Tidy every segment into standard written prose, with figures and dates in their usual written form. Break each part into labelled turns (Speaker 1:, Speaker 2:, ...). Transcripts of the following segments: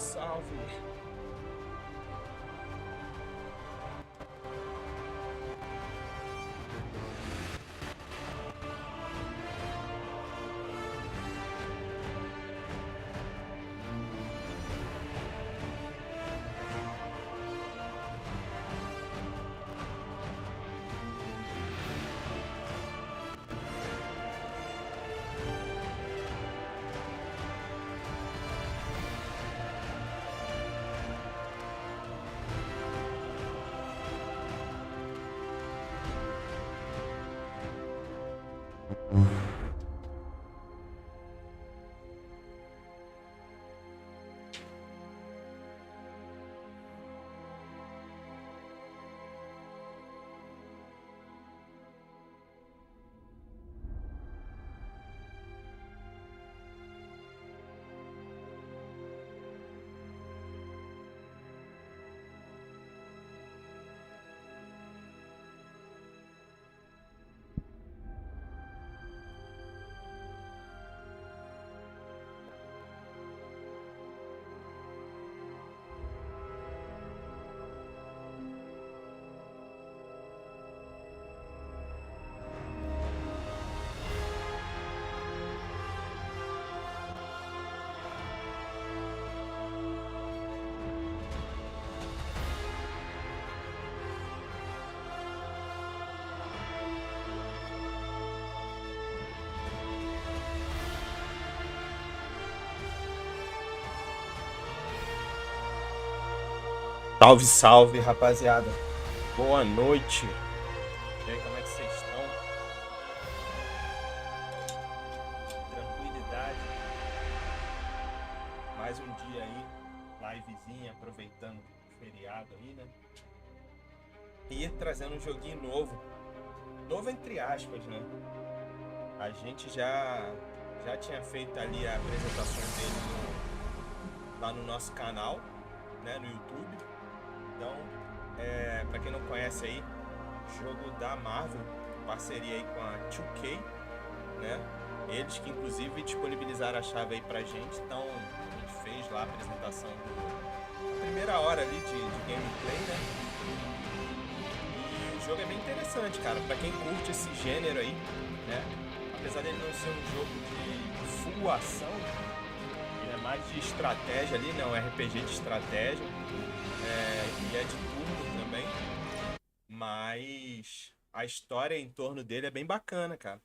Speaker 1: salve! Salve, salve, rapaziada. Boa noite. E aí, como é que vocês estão? Tranquilidade. Mais um dia aí, livezinha, aproveitando o feriado aí, né? E trazendo um joguinho novo. Novo entre aspas, né? A gente já tinha feito ali a apresentação dele lá no nosso canal, né? No YouTube. Então, para quem não conhece aí, jogo da Marvel, parceria aí com a 2K, né? Eles que inclusive disponibilizaram a chave aí pra gente, então a gente fez lá a apresentação da primeira hora ali de gameplay, né? E o jogo é bem interessante, cara, pra quem curte esse gênero aí, né? Apesar dele não ser um jogo de full ação, ele é mais de estratégia ali, né? Um RPG de estratégia. E é de turno também, mas a história em torno dele é bem bacana, cara.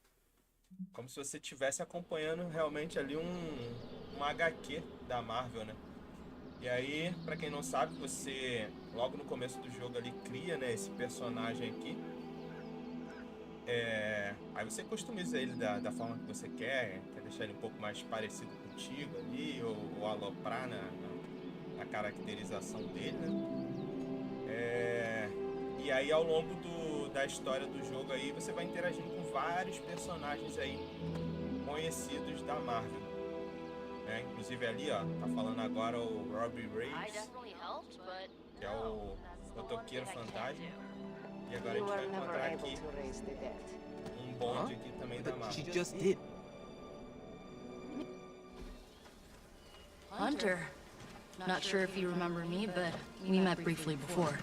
Speaker 1: Como se você estivesse acompanhando realmente ali um HQ da Marvel, né? E aí, pra quem não sabe, você logo no começo do jogo ali cria, né, esse personagem aqui. Aí você customiza ele da forma que você quer deixar ele um pouco mais parecido contigo ali, ou aloprar na caracterização dele, né? E aí ao longo da história do jogo aí você vai interagindo com vários personagens aí conhecidos da Marvel, né? Inclusive ali, ó, tá falando agora o Robbie Reyes, que é o motoqueiro fantasma. E agora a gente vai encontrar aqui um bonde aqui também da Marvel.
Speaker 2: Hunter. Not sure if you remember me, but we met briefly before.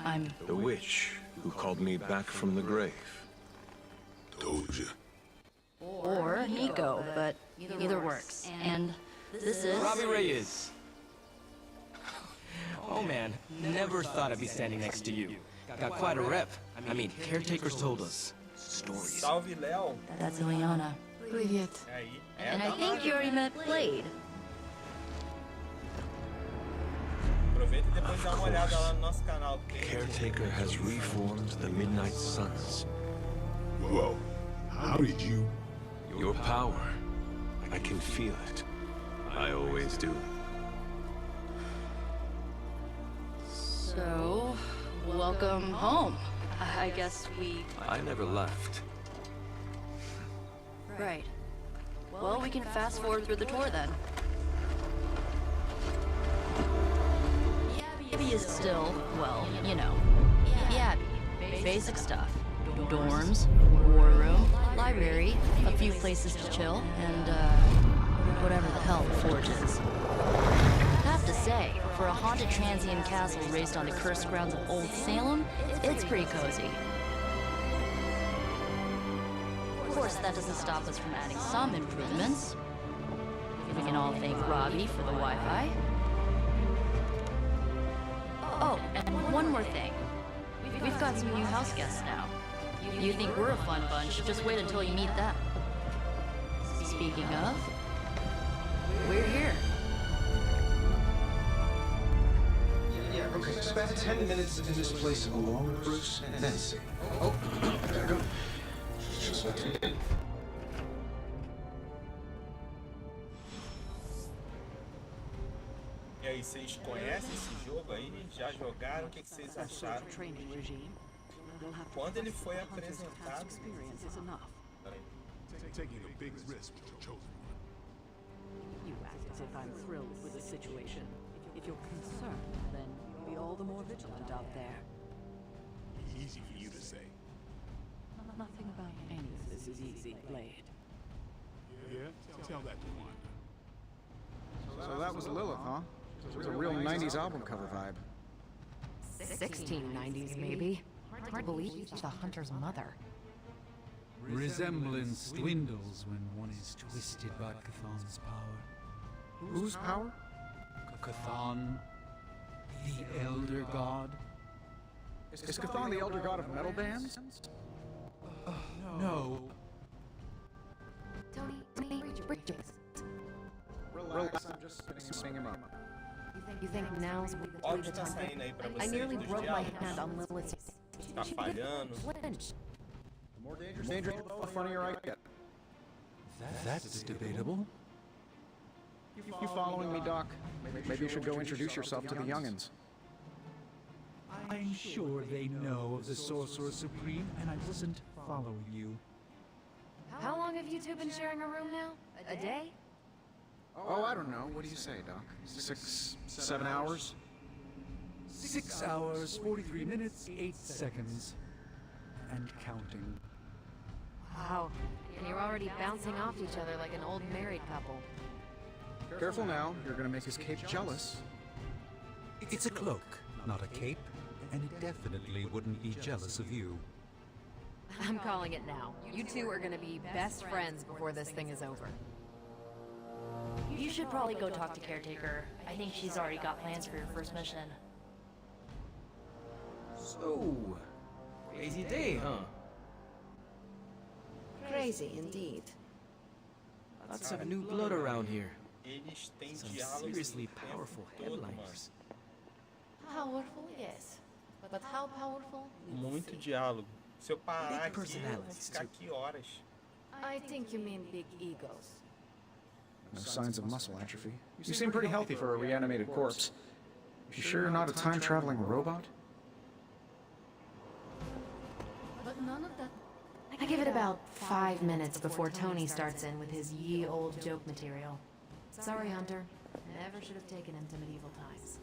Speaker 2: I'm
Speaker 3: the witch who called me back from the grave.
Speaker 4: Told you.
Speaker 2: Or Nico, but either works. And this is
Speaker 5: Robbie Reyes. Oh man, never thought I'd be standing next to you. Got quite a rep. I mean, caretakers told us stories.
Speaker 1: Salve, Léo.
Speaker 2: That's Ileana.
Speaker 6: Привет.
Speaker 1: Aí,
Speaker 2: And I think you already met Blade.
Speaker 1: aproveita e depois dá uma olhada lá no nosso canal.
Speaker 3: Caretaker has reformed the Midnight Suns.
Speaker 4: Whoa. How did you?
Speaker 3: Your power. I can feel it. I always do.
Speaker 2: So, welcome home. I guess we...
Speaker 3: I never left.
Speaker 2: Right. Well, we can fast forward through the tour then. Abbey is still, well, you know, the Abbey. Basic stuff. Dorms, war room, library, a few places to chill, and, whatever the hell the Forge is. I have to say, for a haunted transient castle raised on the cursed grounds of Old Salem, it's pretty cozy. Of course, that doesn't stop us from adding some improvements. We can all thank Robbie for the Wi-Fi. Oh, and one more thing. We've got some new house guests now. You think we're a fun bunch, just wait until you meet them. Speaking of, we're here.
Speaker 6: Yeah, okay. Spend 10 minutes in this place alone with Bruce, and then see. Oh, gotta go. Just let me in.
Speaker 1: E aí, vocês conhecem esse jogo aí? Já jogaram? O que vocês acharam? Quando ele foi apresentado... Peraí.
Speaker 4: Taking a big risk with your chosen one.
Speaker 7: You act as if I'm thrilled with the situation. If you're concerned, then be all the more vigilant out there.
Speaker 4: Easy for you to say.
Speaker 7: Nothing about any of this is easy, Blade.
Speaker 4: Yeah? Tell that to Wanda.
Speaker 8: So that was Lilith, huh? It was a real 90s album cover vibe.
Speaker 9: 1690s, maybe. Hard to believe she's the hunter's mother.
Speaker 10: Resemblance dwindles when one is twisted by Cthulhu's power.
Speaker 8: Whose power?
Speaker 10: Cthulhu, the Elder God.
Speaker 8: Is Cthulhu the elder god of metal bands?
Speaker 10: No.
Speaker 9: Tony, reach your bridges.
Speaker 8: Relax, I'm just spinning him up.
Speaker 9: You think now's the
Speaker 1: Óbvio
Speaker 9: time?
Speaker 1: tá saindo aí pra
Speaker 9: I
Speaker 1: vocês
Speaker 9: nearly
Speaker 1: dos
Speaker 9: broke my
Speaker 1: diálogos.
Speaker 9: hand on Lilith's.
Speaker 1: Tá falhando.
Speaker 9: Flinch.
Speaker 8: The more dangerous, the funnier I get.
Speaker 10: That's debatable.
Speaker 8: You following me, Doc? Maybe you should go introduce yourself to the youngins.
Speaker 10: I'm sure they know of the Sorcerer Supreme, and I wasn't following you.
Speaker 9: How long have you two been sharing a room now? A day?
Speaker 8: Oh, I don't know. What do you say, Doc? 6, 7 hours?
Speaker 10: 6 hours, 43 minutes, 8 seconds. And counting.
Speaker 9: Wow. And you're already bouncing off each other like an old married couple.
Speaker 8: Careful now. You're gonna make his cape jealous.
Speaker 10: It's a cloak, not a cape, and it definitely wouldn't be jealous of you.
Speaker 9: I'm calling it now. You two are gonna be best friends before this thing is over.
Speaker 2: You should probably go talk to Caretaker. I think she's already got plans for your first mission.
Speaker 5: So, crazy day, huh?
Speaker 9: Crazy indeed.
Speaker 5: Lots of new blood around here.
Speaker 1: Eles têm
Speaker 5: Some
Speaker 1: diálogos
Speaker 5: seriously
Speaker 1: o tempo
Speaker 5: powerful
Speaker 1: todo,
Speaker 5: headliners.
Speaker 2: Powerful, yes. But how powerful?
Speaker 1: mano. Muito diálogo. Se eu parar
Speaker 5: Big
Speaker 1: aqui, eu vou
Speaker 5: personalities,
Speaker 1: ficar
Speaker 5: too.
Speaker 1: aqui horas.
Speaker 9: I think you mean big egos.
Speaker 8: No signs of muscle atrophy. You seem pretty healthy for a reanimated corpse. You sure you're not a time-traveling robot?
Speaker 2: But none of that.
Speaker 9: I give it about 5 minutes before Tony starts in with his ye old joke material. Sorry, Hunter. Never should have taken him to medieval times.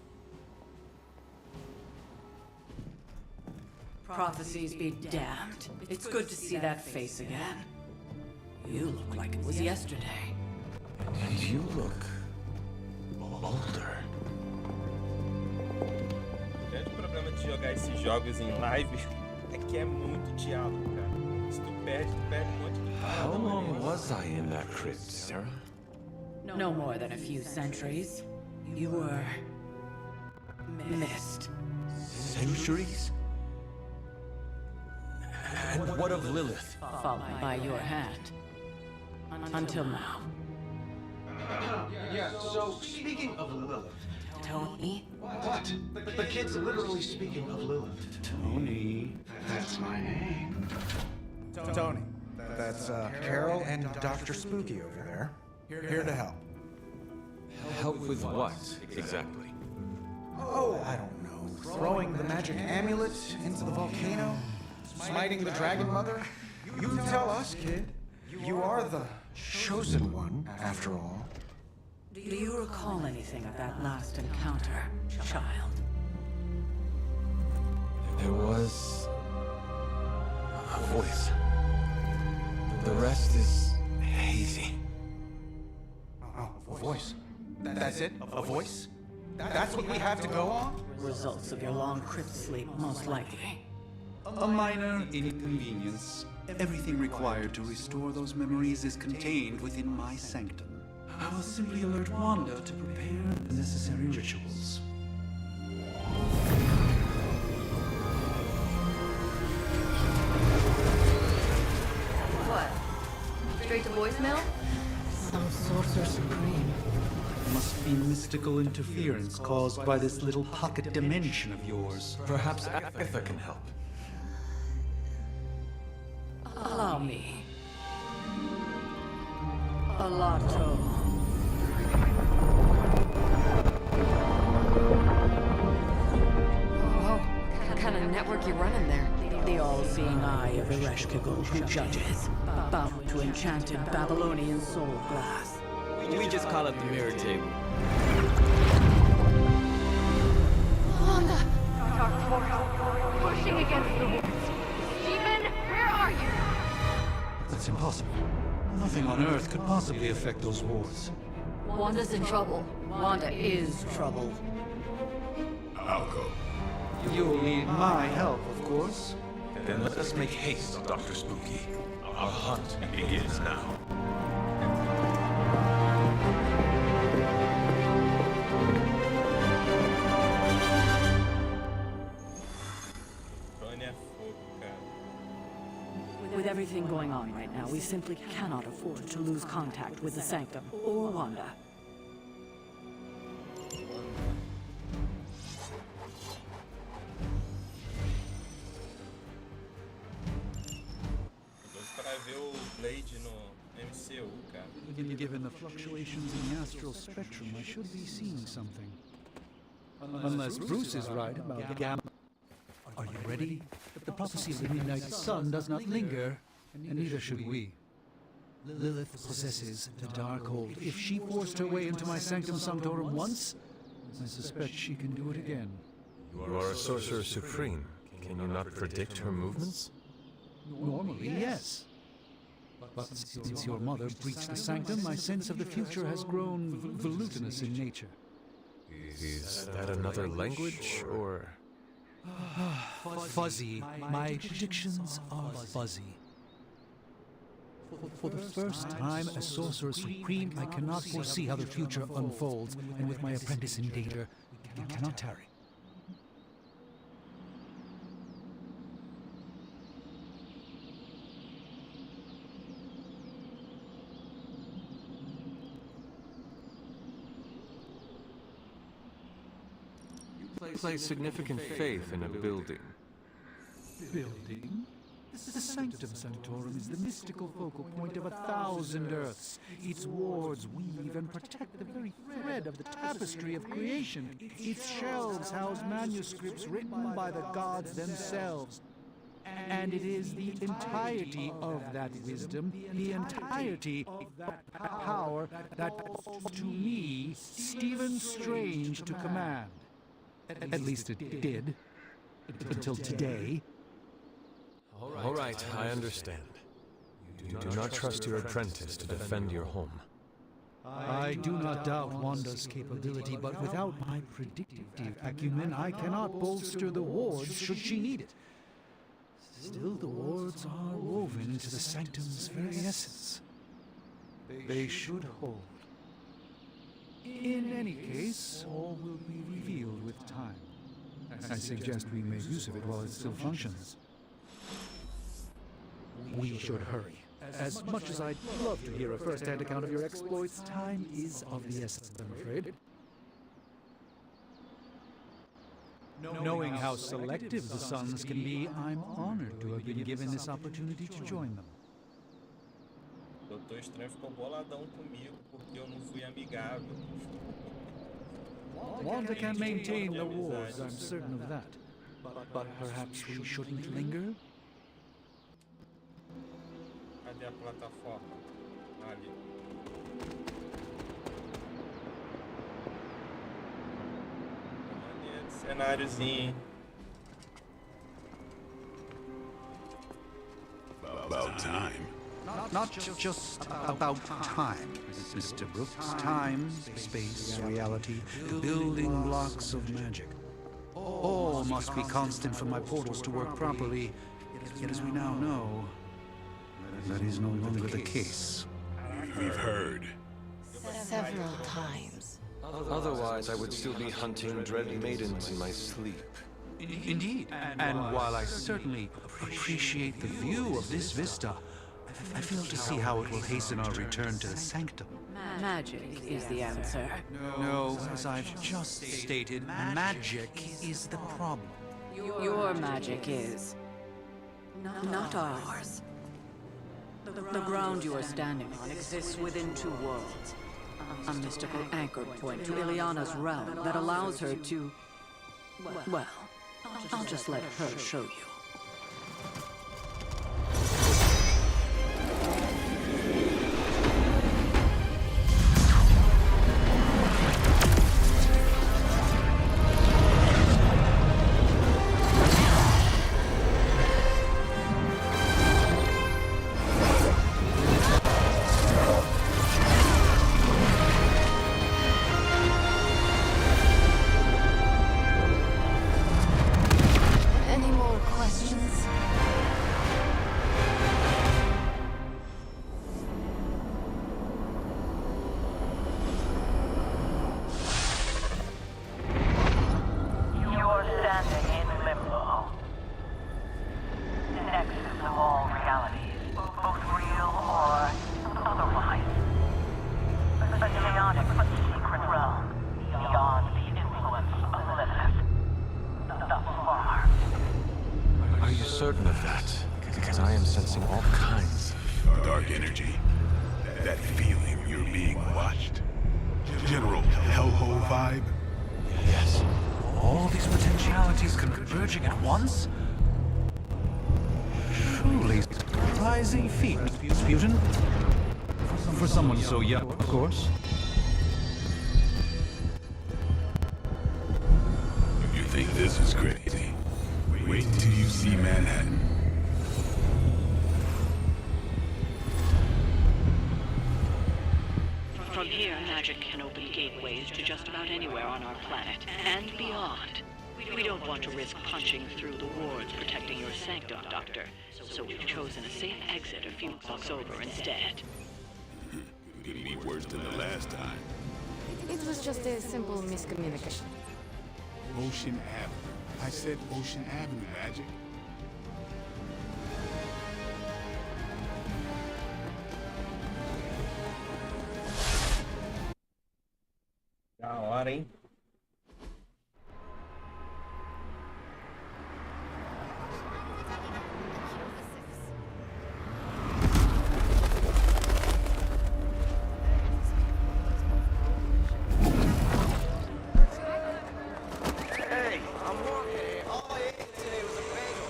Speaker 7: Prophecies be damned. It's good to see that face again. You look like it was yesterday.
Speaker 3: And you look older.
Speaker 1: O grande problema de jogar esses jogos em live é que é muito diálogo, cara. Se tu perde um monte de
Speaker 3: How
Speaker 1: parada.
Speaker 3: long was I in that crypt, Sarah?
Speaker 7: No more than a few centuries. You were missed.
Speaker 3: Centuries? And what of Lilith?
Speaker 7: Followed by your hand. Until now.
Speaker 6: Yeah, so speaking of Lilith.
Speaker 7: Tony?
Speaker 6: What? The kid's literally speaking of Lilith.
Speaker 3: Tony.
Speaker 6: That's my name.
Speaker 8: Tony. That's Carol and Dr. Spooky over there. Here to help.
Speaker 3: Help with what, exactly?
Speaker 8: Oh, I don't know. Throwing the magic amulet into the volcano? Smiting the dragon mother? You tell us, kid. You are the chosen one, after all.
Speaker 7: Do you recall anything of that last encounter, child?
Speaker 3: There was a voice. The rest is hazy.
Speaker 8: Oh, a voice. That's it? A voice? That's what we have to go on?
Speaker 7: Results of your long crypt sleep, most likely.
Speaker 10: A minor inconvenience. Everything required to restore those memories is contained within my sanctum. I will simply alert Wanda to prepare the necessary rituals.
Speaker 2: What? Straight to voicemail?
Speaker 7: Some sorcerer supreme.
Speaker 10: Must be mystical interference caused by this little pocket dimension of yours.
Speaker 3: Perhaps Agatha can help.
Speaker 7: Allow me. Alato.
Speaker 9: What kind of network you running there?
Speaker 7: The all-seeing eye of Ereshkigal who judges, bound to enchanted Babylonian soul glass.
Speaker 5: We just call it the mirror table.
Speaker 2: Wanda! Dark force, pushing against the walls. Demon, where are you?
Speaker 10: That's impossible. Nothing on Earth could possibly affect those wars.
Speaker 2: Wanda's in trouble.
Speaker 7: Wanda is troubled.
Speaker 4: I'll go.
Speaker 10: You'll need my help, of course.
Speaker 3: Then let us make haste, Dr. Spooky. Our hunt begins now.
Speaker 1: Tony é fogo, cara.
Speaker 7: With everything going on right now, we simply cannot afford to lose contact with the Sanctum or Wanda.
Speaker 1: Pra ver o Blade no MCU, cara.
Speaker 10: Given the fluctuations in the astral spectrum, I should be seeing something. Unless Bruce is right about Gamma. Are you ready? The prophecy of the Midnight Sun does not linger, and neither should we. Lilith possesses the Darkhold. If she forced her way into my Sanctum Sanctorum once, I suspect she can do it again.
Speaker 3: You are a sorcerer supreme. Can you not predict her movements?
Speaker 10: Normally, yes. But since your mother breached the Sanctum, my sense of the future has grown volutinous in nature.
Speaker 3: Is that another language, or...?
Speaker 10: Fuzzy. My predictions are fuzzy. For the first time as Sorcerer Supreme, I cannot foresee how the future unfolds, and with my apprentice in danger, we cannot tarry.
Speaker 3: Place significant faith in a building.
Speaker 10: Building? The Sanctum Sanctorum is the mystical focal point of 1,000 Earths. Its wards weave and protect the very thread of the tapestry of creation. Its shelves house manuscripts written by the gods themselves. And it is the entirety of that wisdom, the entirety of that power that falls to me, Stephen Strange, to command. At least it did. Until today.
Speaker 3: All right, I understand. You do not trust your apprentice to defend your home.
Speaker 10: I do not doubt Wanda's capability, but without my predictive acumen, I cannot bolster the wards should she need it. Still, the wards are woven into the Sanctum's very essence. They should hold. In any case, all will be revealed with time. I suggest we make use of it while it still functions. We should hurry. As much as I'd love to hear a first-hand account of your exploits, time is of the essence, I'm afraid. Knowing how selective the Suns can be, I'm honored to have been given this opportunity to join them.
Speaker 1: Doutor Estranho ficou boladão comigo porque eu não fui amigável.
Speaker 10: Wanda can maintain the wars, I'm certain of that. But perhaps we shouldn't linger?
Speaker 1: Cadê a plataforma? Ali. Maneiro, cenáriozinho.
Speaker 4: About time.
Speaker 10: Not just about time, Mr. Brooks. Time, space, reality, the building blocks of magic. All must be constant for my portals to work properly. Yet as we now know, that is no longer the case.
Speaker 4: We've heard.
Speaker 2: Several times.
Speaker 3: Otherwise, I would still be hunting dread maidens in my sleep.
Speaker 10: Indeed. And while I certainly appreciate the view of this vista, I fail to see how it will hasten our return to the sanctum.
Speaker 7: Magic is the answer.
Speaker 10: No, as I've just stated, magic is the problem.
Speaker 7: Your magic is not ours. The ground you are standing on exists within two worlds. A mystical anchor point to Ileana's realm that allows her to... Well, I'll just let her show you.
Speaker 2: Any more questions?
Speaker 11: You're standing in limbo. Nexus of all realities, both real or otherwise. A chaotic but secret realm, beyond the influence of Lilith. Thus far.
Speaker 3: Are you certain of that? Because I am sensing all kinds of...
Speaker 4: Dark energy. That feeling you're being watched. General hellhole vibe.
Speaker 3: Yes.
Speaker 10: All these potentialities converging at once? Truly surprising feat, Sputin. For someone so young, of course.
Speaker 4: You think this is crazy? Wait till you see Manhattan.
Speaker 12: From here, magic can open gateways to just about anywhere on our planet, and beyond. We don't want to risk punching through the wards protecting your sanctum, Doctor, so we've chosen a safe exit a few blocks over instead.
Speaker 4: Could be worse than the last time.
Speaker 9: It was just a simple miscommunication.
Speaker 4: Ocean Avenue. I said Ocean Avenue, Magic.
Speaker 1: Da hora, hein?
Speaker 8: Hey, I'm walking. All I ate today was a bagel.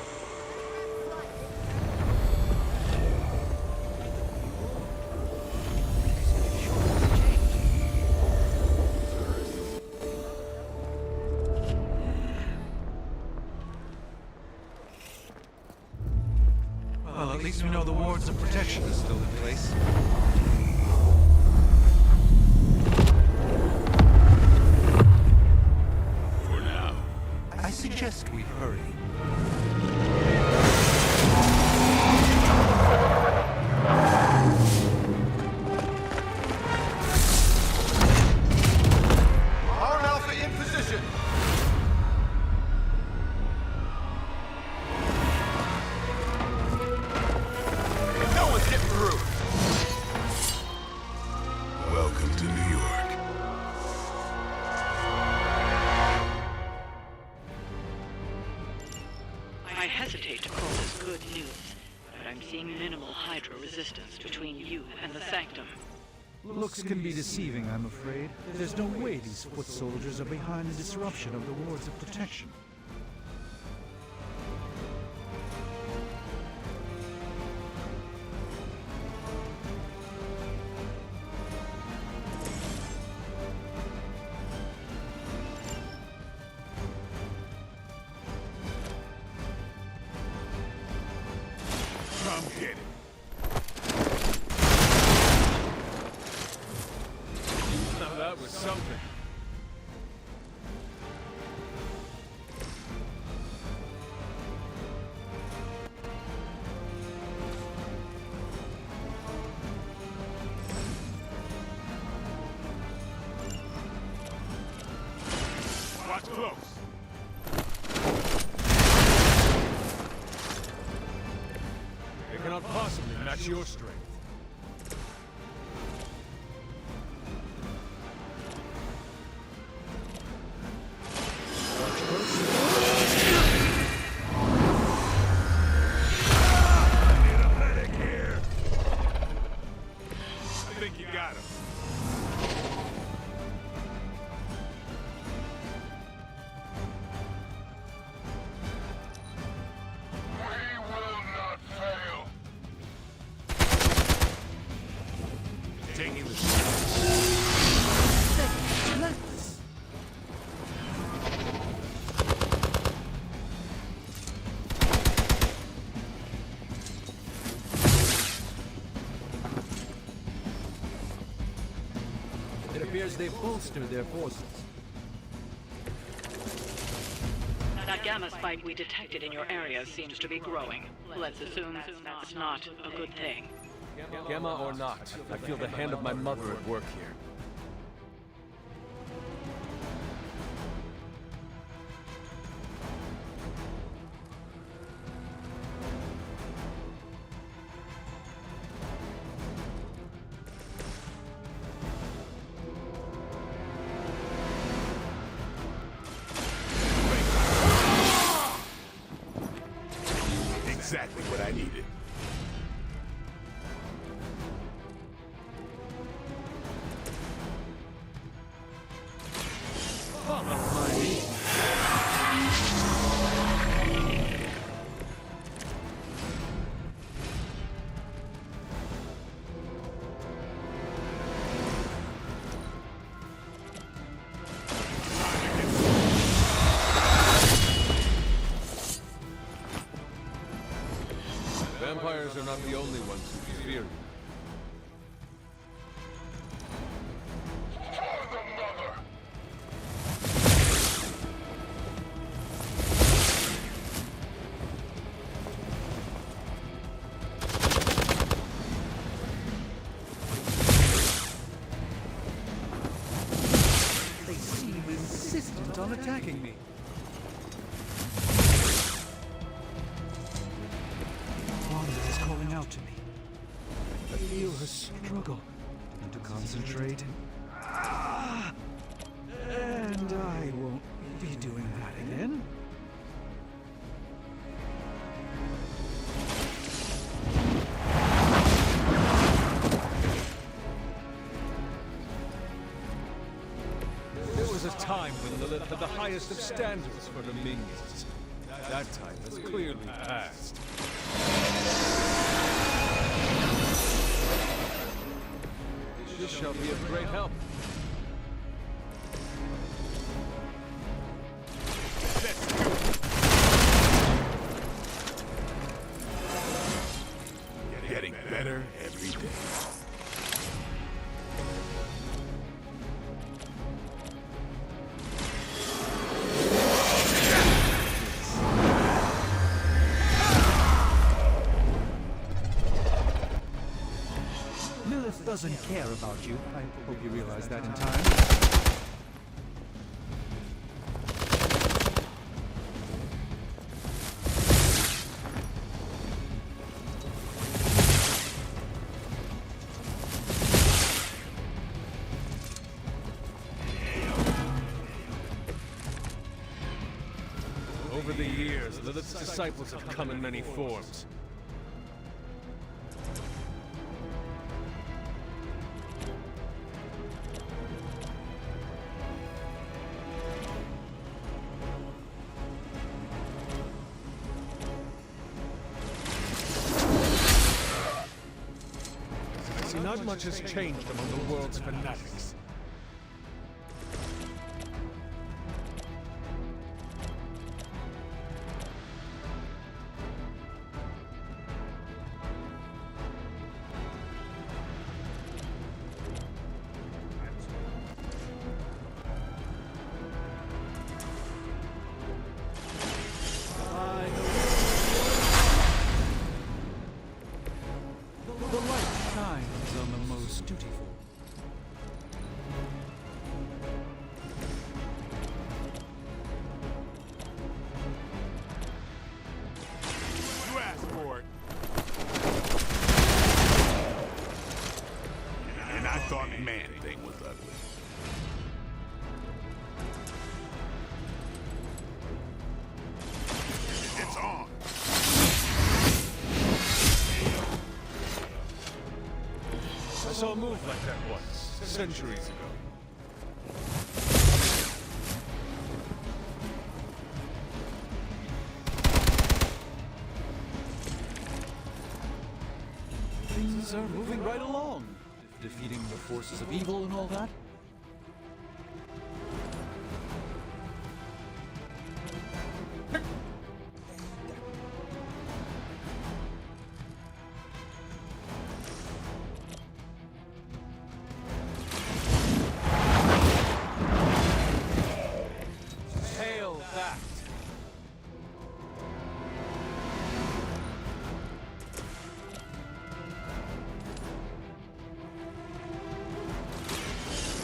Speaker 10: Well, at least we know the wards of protection is still in place.
Speaker 4: For now.
Speaker 10: I suggest we hurry.
Speaker 8: Arm Alpha in position. No one's getting through.
Speaker 4: Welcome to New York.
Speaker 12: I hesitate to call this good news, but I'm seeing minimal Hydra resistance between you and the Sanctum.
Speaker 10: Looks can be deceiving, I'm afraid. There's no way these foot soldiers are behind the disruption of the wards of protection.
Speaker 4: Come get it.
Speaker 3: was something.
Speaker 4: Watch close.
Speaker 3: They cannot possibly match your strength.
Speaker 4: I think you got him. We will not fail. Taking the
Speaker 3: It appears they've bolstered their forces.
Speaker 12: That gamma spike we detected in your area seems to be growing. Let's assume that's not a good thing.
Speaker 3: Gamma or not, I feel the hand of my mother at work here.
Speaker 4: exactly what I needed.
Speaker 3: Vampires are not the only ones who fear you.
Speaker 10: They seem insistent on attacking me. Wanda is calling out to me. I feel her struggle to concentrate. And I won't be doing that again.
Speaker 3: There was a time when Lilith had the highest of standards for the minions. That time has clearly passed. This shall be of great help.
Speaker 4: Getting better every day.
Speaker 10: Lilith doesn't care about you. I hope you realize that in time.
Speaker 3: Over the years, Lilith's disciples have come in many forms. See, not much has changed among the world's fanatics.
Speaker 10: most dutiful.
Speaker 4: You asked for it. And I thought Man-Thing was ugly. It's on.
Speaker 3: I saw a move like that once, centuries ago.
Speaker 10: Things are moving right along. Defeating the forces of evil and all that.
Speaker 3: Hail that!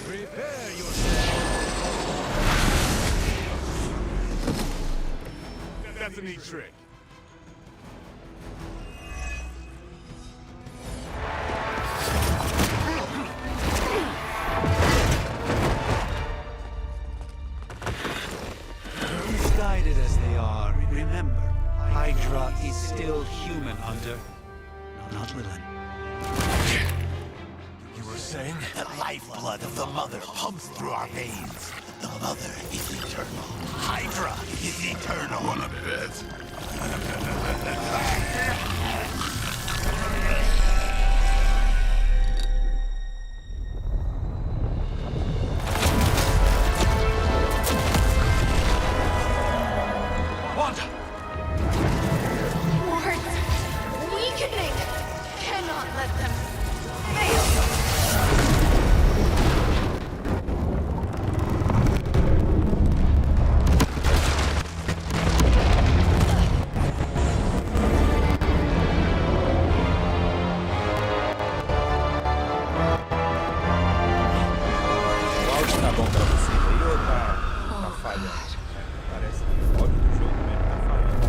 Speaker 4: Prepare yourself. That's a neat trick.
Speaker 13: Misguided as they are, remember, Hydra is still human, Hunter. Not Lilin.
Speaker 4: You were saying?
Speaker 14: The lifeblood of the Mother pumps through our veins. The Mother is eternal. Hydra is eternal.
Speaker 4: Wanna bet?
Speaker 15: Wards! Weakening! Cannot let them fail!
Speaker 1: O áudio tá bom pra vocês aí ou tá falhando? Parece que o áudio do jogo mesmo tá falhando.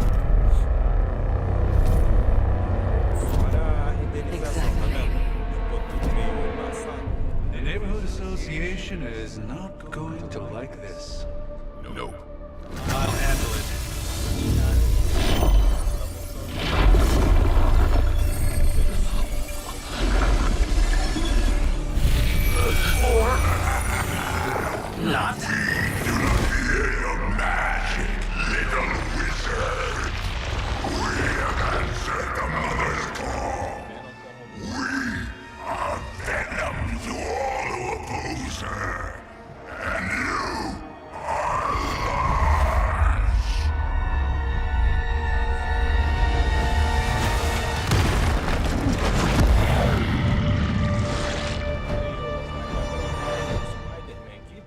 Speaker 1: Fora a renderização, tá vendo? Ficou tudo meio embaçado.
Speaker 13: The Neighborhood Association is not going to like this.
Speaker 4: No.
Speaker 13: I'll handle it.
Speaker 14: Not.
Speaker 4: Do not fear your magic, little wizard. We have answered the Mother's call. We are venom to all who oppose her. And you are lost.
Speaker 1: Spider-Man aqui.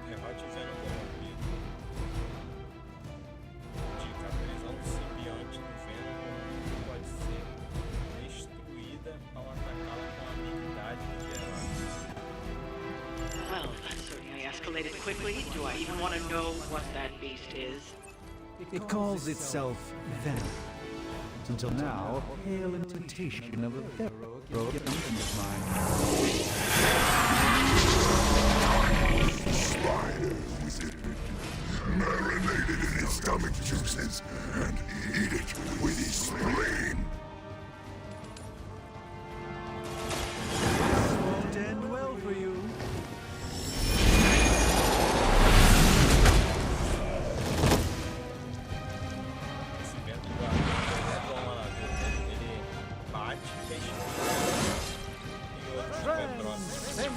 Speaker 1: Derrote o Venom corrompido. Dica: a prisão do simbionte do Venom pode ser destruída ao atacá-la com a habilidade de herói.
Speaker 12: Well, that certainly escalated quickly. Do I even want to know what that beast is?
Speaker 10: It calls itself Venom. Until now, a pale imitation of a very heroic infant of mine.
Speaker 4: Spider wizard. Marinated in his stomach juices and eat it with his spleen.
Speaker 10: Won't end well for you.
Speaker 1: Esse vento do ar é bom lá, viu? Ele bate, deixa e outros retrocedem.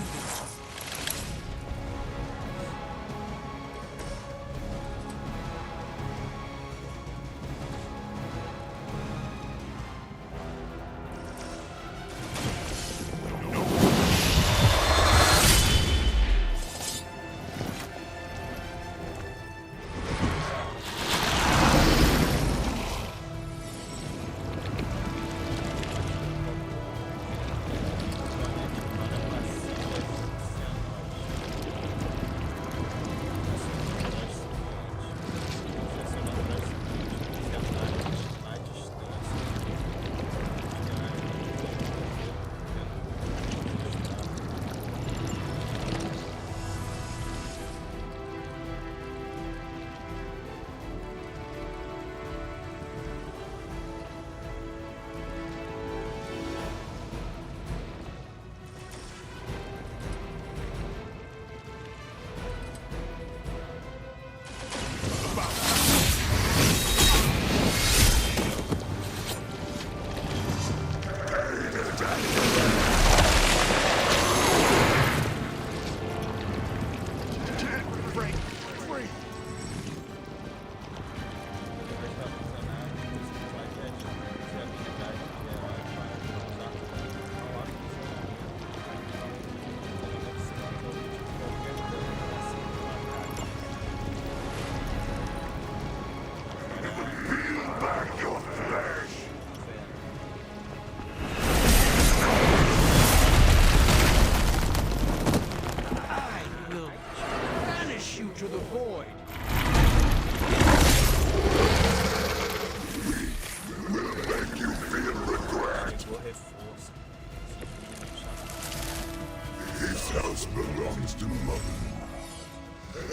Speaker 4: Mr. Mother.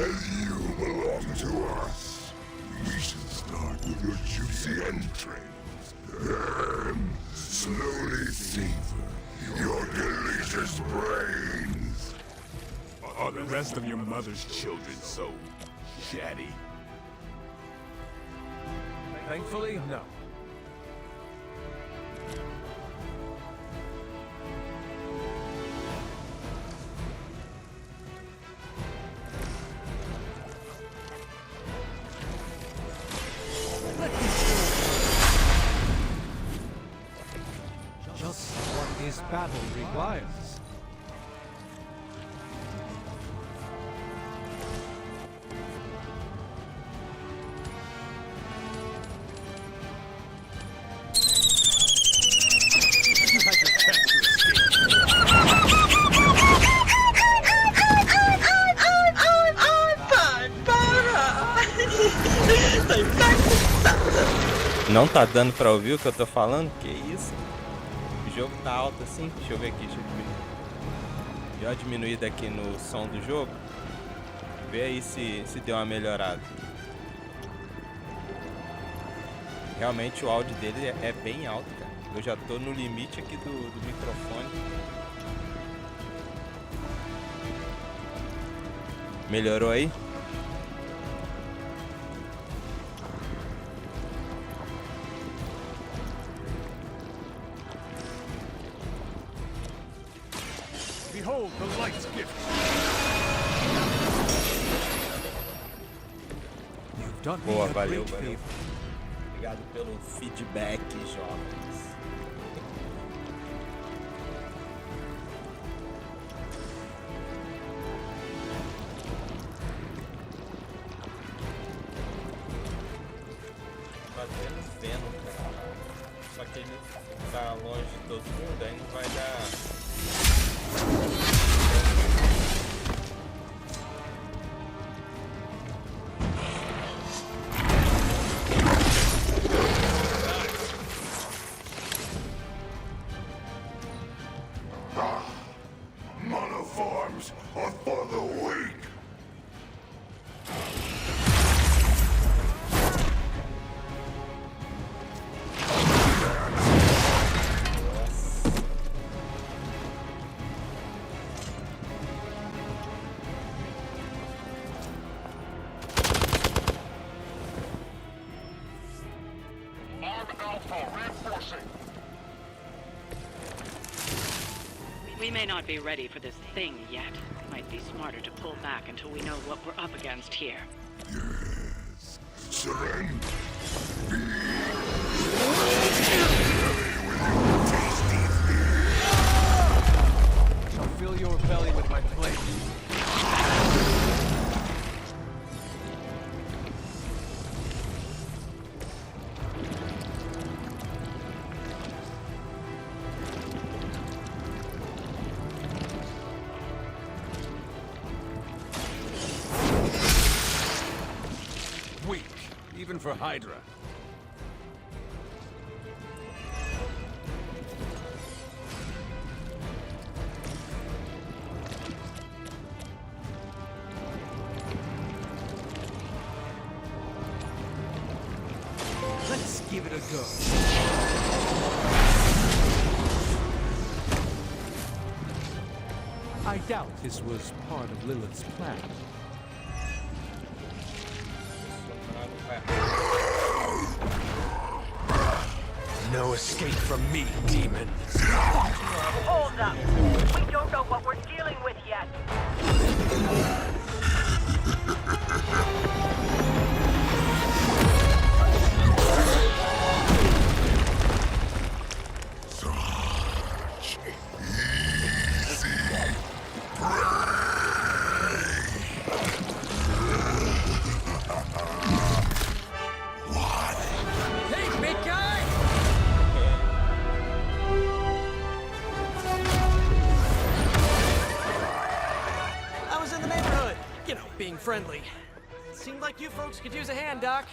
Speaker 4: As you belong to us, we should start with your juicy entrails, then slowly savor your delicious brains.
Speaker 16: Are the rest of your mother's children so chatty?
Speaker 3: Thankfully, no.
Speaker 10: Just what this battle requires.
Speaker 3: You had your chance to escape.
Speaker 1: Não tá dando pra ouvir o que eu tô falando? Que isso? O jogo tá alto assim? Deixa eu ver aqui, deixa eu diminuir. Deu uma diminuída aqui no som do jogo. Vê aí se deu uma melhorada. Realmente o áudio dele é bem alto, cara. Eu já tô no limite aqui do microfone. Melhorou aí?
Speaker 3: Behold the light's gift.
Speaker 10: You've done me
Speaker 1: Boa,
Speaker 10: a
Speaker 1: valeu,
Speaker 10: great
Speaker 1: valeu.
Speaker 10: favor.
Speaker 1: Obrigado pelo feedback, jovens. Batendo Venom, cara. Só que ele tá longe de todo mundo, aí não vai dar.
Speaker 4: Monoforms are for the weak.
Speaker 12: We may not be ready for this thing yet. Might be smarter to pull back until we know what we're up against here.
Speaker 4: Yes. Surrender.
Speaker 3: I'll fill your belly with my plate. Weak, even for Hydra.
Speaker 10: Let's give it a go. I doubt this was part of Lilith's plan.
Speaker 3: No escape from me, demon.
Speaker 11: Hold up. We don't know what we're dealing with yet.
Speaker 4: Such easy prey. What?
Speaker 5: Hey, big guy! I was in the neighborhood. You know, being friendly. Seemed like you folks could use a hand, Doc.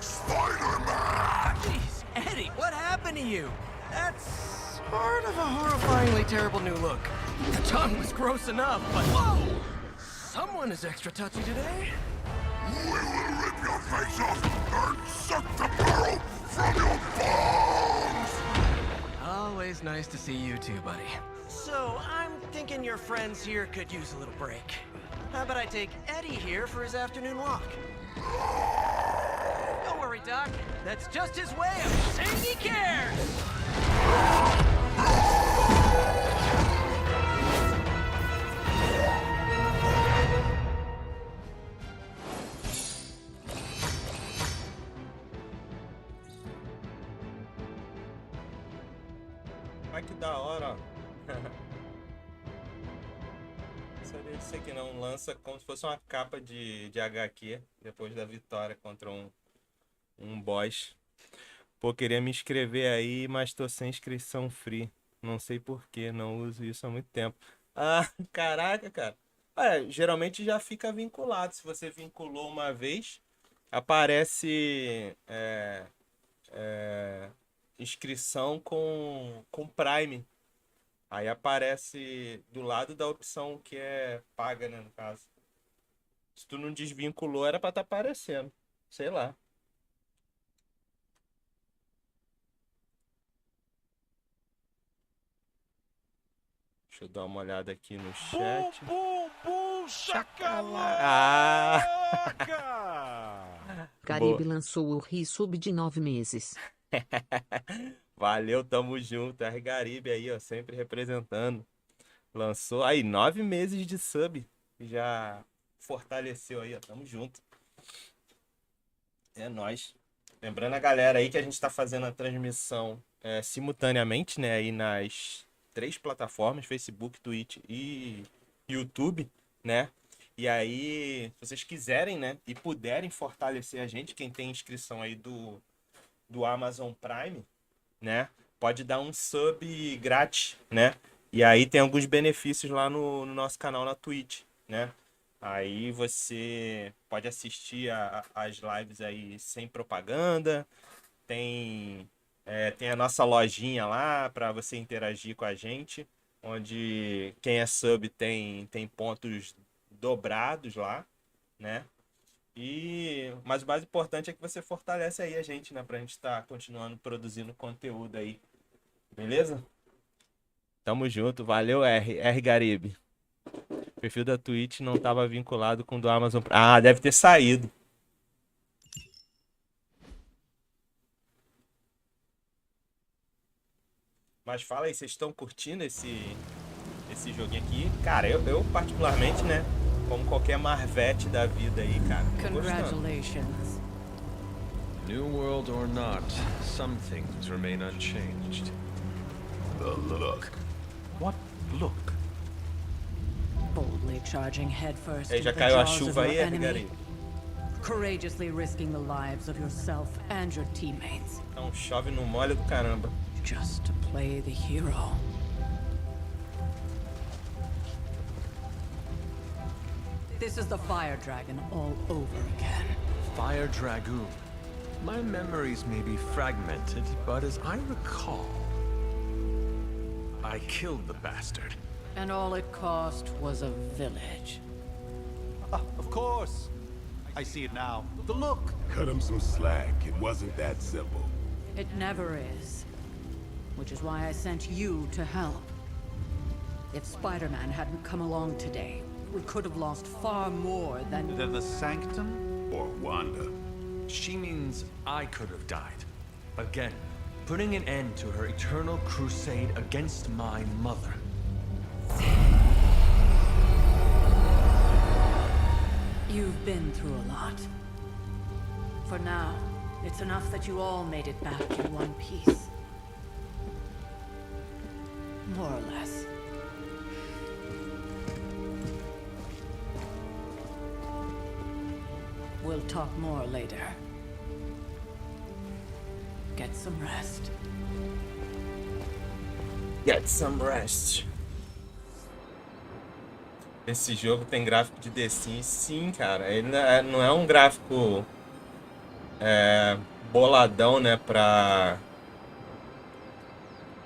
Speaker 4: Spider-Man!
Speaker 5: Jeez, Eddie, what happened to you? That's sort of a horrifyingly terrible new look. The tongue was gross enough, but whoa! Someone is extra touchy today.
Speaker 14: We will rip your face off and suck the marrow from your bones!
Speaker 5: Always nice to see you too, buddy. So, I'm thinking your friends here could use a little break. How about I take Eddie here for his afternoon walk? Don't worry, Doc. That's just his way of saying he cares!
Speaker 1: Ai, que da hora, ó. Sabia disso aqui não. Lança como se fosse uma capa de HQ depois da vitória contra um boss. Pô, queria me inscrever aí, mas tô sem inscrição free. Não sei por que, não uso isso há muito tempo. Ah, caraca, cara. Geralmente já fica vinculado. Se você vinculou uma vez, aparece inscrição com Prime. Aí aparece do lado da opção que é paga, né, no caso. Se tu não desvinculou, era pra estar aparecendo. Sei lá. Deixa eu dar uma olhada aqui no chat.
Speaker 17: Bum,
Speaker 1: Ah!
Speaker 18: Caribe lançou o Risub de 9 meses.
Speaker 1: Valeu, tamo junto. R Garibe aí, ó, sempre representando. Lançou aí 9 meses de sub. Já fortaleceu aí, ó, tamo junto. É nóis. Lembrando a galera aí que a gente tá fazendo a transmissão simultaneamente, né, aí nas 3 plataformas, Facebook, Twitch e YouTube, né? E aí, se vocês quiserem, né, e puderem fortalecer a gente, quem tem inscrição aí do Amazon Prime, né, pode dar um sub grátis, né? E aí tem alguns benefícios lá no nosso canal na Twitch, né? Aí você pode assistir as lives aí sem propaganda, tem a nossa lojinha lá para você interagir com a gente, onde quem é sub tem pontos dobrados lá, né? Mas o mais importante é que você fortalece aí a gente, né? Pra gente estar continuando produzindo conteúdo aí. Beleza? Tamo junto. Valeu, R Garibe. O perfil da Twitch não estava vinculado com o do Amazon. Ah, deve ter saído. Mas fala aí, vocês estão curtindo esse joguinho aqui? Cara, eu particularmente, né? Como qualquer Marvete da vida aí, cara.
Speaker 18: Congratulations.
Speaker 3: New world or not, some things remain unchanged.
Speaker 14: The look.
Speaker 8: What look?
Speaker 7: Boldly charging headfirst
Speaker 1: Aí
Speaker 7: into
Speaker 1: já
Speaker 7: the
Speaker 1: caiu a
Speaker 7: jaws of
Speaker 1: chuva
Speaker 7: your
Speaker 1: aí,
Speaker 7: enemy.
Speaker 1: Garibe?
Speaker 7: Courageously risking the lives of yourself and your teammates.
Speaker 1: Então chove no molho do caramba.
Speaker 7: Just to play the hero. This is the Fire Dragon all over again.
Speaker 3: Fire Dragoon. My memories may be fragmented, but as I recall, I killed the bastard.
Speaker 7: And all it cost was a village.
Speaker 13: Of course. I see it now. The look.
Speaker 4: Cut him some slack. It wasn't that simple.
Speaker 7: It never is. Which is why I sent you to help. If Spider-Man hadn't come along today, we could have lost far more than...
Speaker 13: The Sanctum?
Speaker 4: Or Wanda.
Speaker 3: She means I could have died. Again, putting an end to her eternal crusade against my mother.
Speaker 7: You've been through a lot. For now, it's enough that you all made it back in one piece. More or less. We'll talk more later. Get some rest.
Speaker 1: Get some rest. Esse jogo tem gráfico de The Sims? Sim, cara. Ele não é um gráfico boladão, né?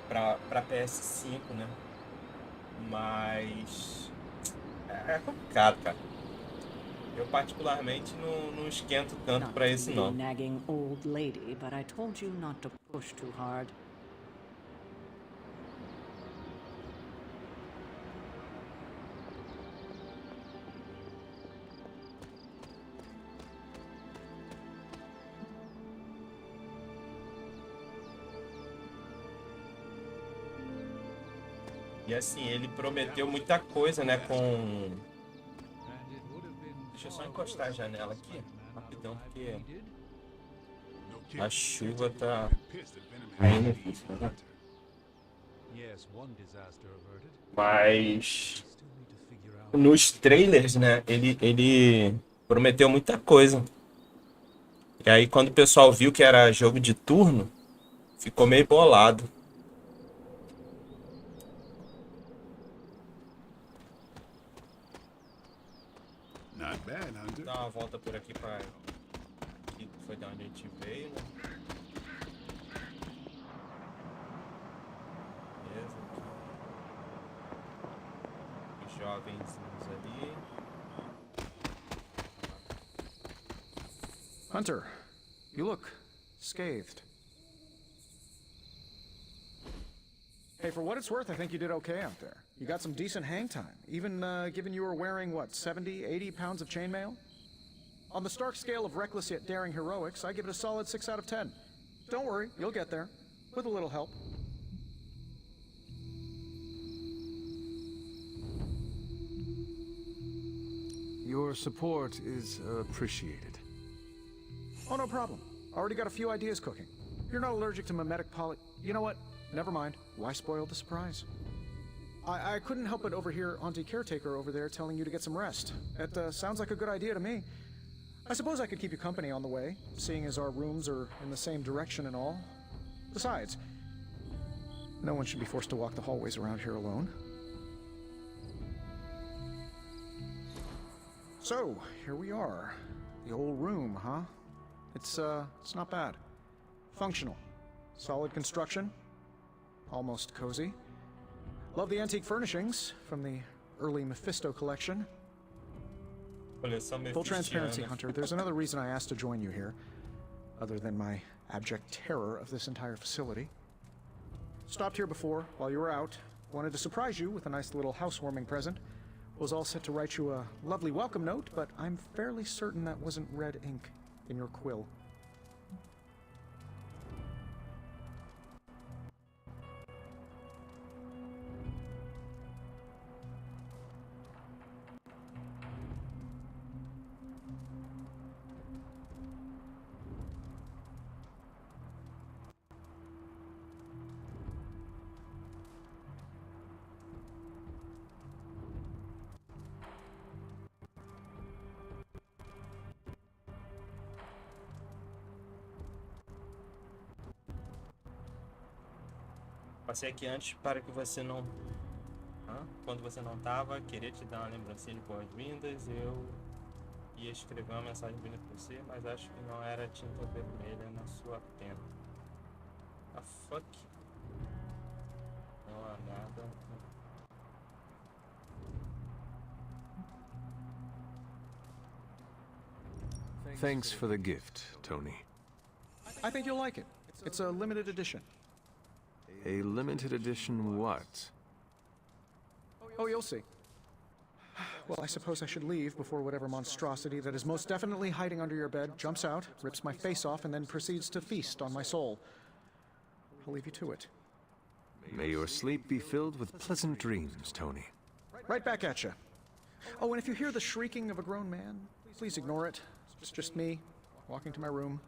Speaker 1: pra PS5, né? Mas é complicado, cara. Eu particularmente não esquento tanto pra esse não.
Speaker 7: Nagging old lady, but I told you not to push too hard.
Speaker 1: E assim, ele prometeu muita coisa, né, com... Deixa eu só encostar a janela aqui, rapidão, porque a chuva tá caindo aqui, né? Mas nos trailers, né, ele prometeu muita coisa. E aí quando o pessoal viu que era jogo de turno, ficou meio bolado.
Speaker 4: Not bad, Hunter.
Speaker 1: Dar uma volta por aqui pra... Aqui foi de onde a gente veio, né? Beleza. Os jovenzinhos ali.
Speaker 8: Hunter, you look scathed. Hey, for what it's worth, I think you did okay out there. You got some decent hang time, even given you were wearing, what, 70, 80 pounds of chainmail? On the Stark scale of reckless yet daring heroics, I give it a solid 6 out of 10. Don't worry, you'll get there, with a little help.
Speaker 10: Your support is appreciated.
Speaker 8: Oh, no problem. Already got a few ideas cooking. You're not allergic to mimetic poly... You know what? Never mind. Why spoil the surprise? I couldn't help but overhear Auntie Caretaker over there telling you to get some rest. It sounds like a good idea to me. I suppose I could keep you company on the way, seeing as our rooms are in the same direction and all. Besides, no one should be forced to walk the hallways around here alone. So, here we are. The old room, huh? It's not bad. Functional. Solid construction. Almost cozy. Love the antique furnishings from the early Mephisto collection. Full transparency, Hunter, there's another reason I asked to join you here, other than my abject terror of this entire facility. Stopped here before, while you were out. Wanted to surprise you with a nice little housewarming present. Was all set to write you a lovely welcome note, but I'm fairly certain that wasn't red ink in your quill.
Speaker 1: Passei aqui antes para que você não... Quando você não tava, queria te dar uma lembrancinha de boas-vindas. Eu ia escrever uma mensagem bonita pra você, mas acho que não era tinta vermelha na sua pena. A fuck? Não há nada.
Speaker 3: Thanks for the gift, Tony.
Speaker 8: I think you'll like it. It's a limited edition.
Speaker 3: A limited edition what?
Speaker 8: Oh, you'll see. Well, I suppose I should leave before whatever monstrosity that is most definitely hiding under your bed jumps out, rips my face off, and then proceeds to feast on my soul. I'll leave you to it.
Speaker 3: May your sleep be filled with pleasant dreams, Tony.
Speaker 8: Right back at you. Oh, and if you hear the shrieking of a grown man, please ignore it. It's just me, walking to my room.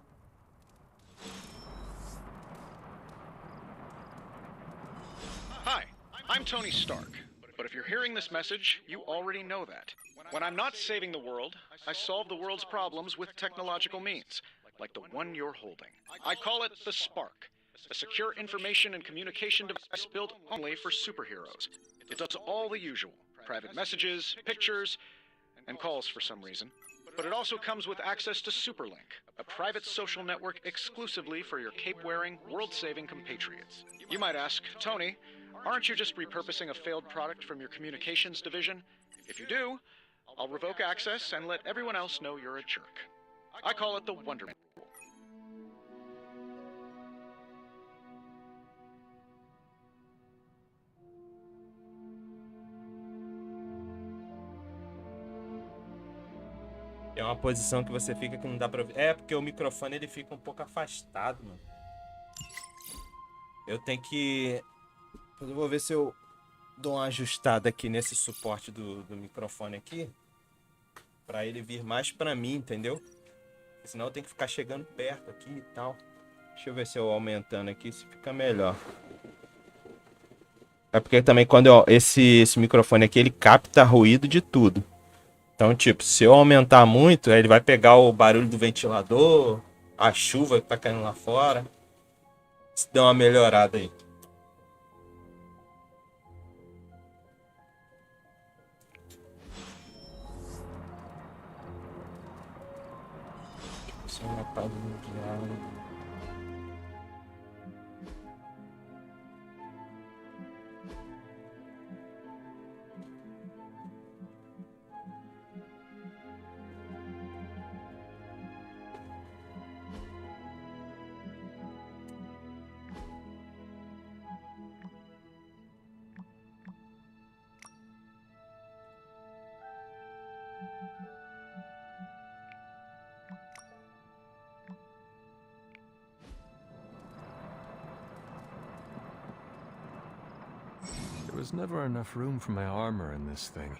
Speaker 8: Hi, I'm Tony Stark. But if you're hearing this message, you already know that. When I'm not saving the world, I solve the world's problems with technological means, like the one you're holding. I call it the Spark, a secure information and communication device built only for superheroes. It does all the usual, private messages, pictures, and calls for some reason. But it also comes with access to Superlink, a private social network exclusively for your cape-wearing, world-saving compatriots. You might ask, Tony, aren't you just repurposing a failed product from your communications division? If you do, I'll revoke access and let everyone else know you're a jerk. I call it the Wonderman Rule.
Speaker 1: É uma posição que você fica que não dá pra ver. É, porque o microfone ele fica um pouco afastado, mano. Eu tenho que... Eu vou ver se eu dou uma ajustada aqui nesse suporte do microfone aqui. Pra ele vir mais pra mim, entendeu? Senão eu tenho que ficar chegando perto aqui e tal. Deixa eu ver se eu aumentando aqui, se fica melhor. É porque também quando esse microfone aqui, ele capta ruído de tudo. Então, tipo, se eu aumentar muito, ele vai pegar o barulho do ventilador, a chuva que tá caindo lá fora. Se der uma melhorada aí. Só uma pausa no diálogo.
Speaker 3: There was never enough room for my armor in this thing.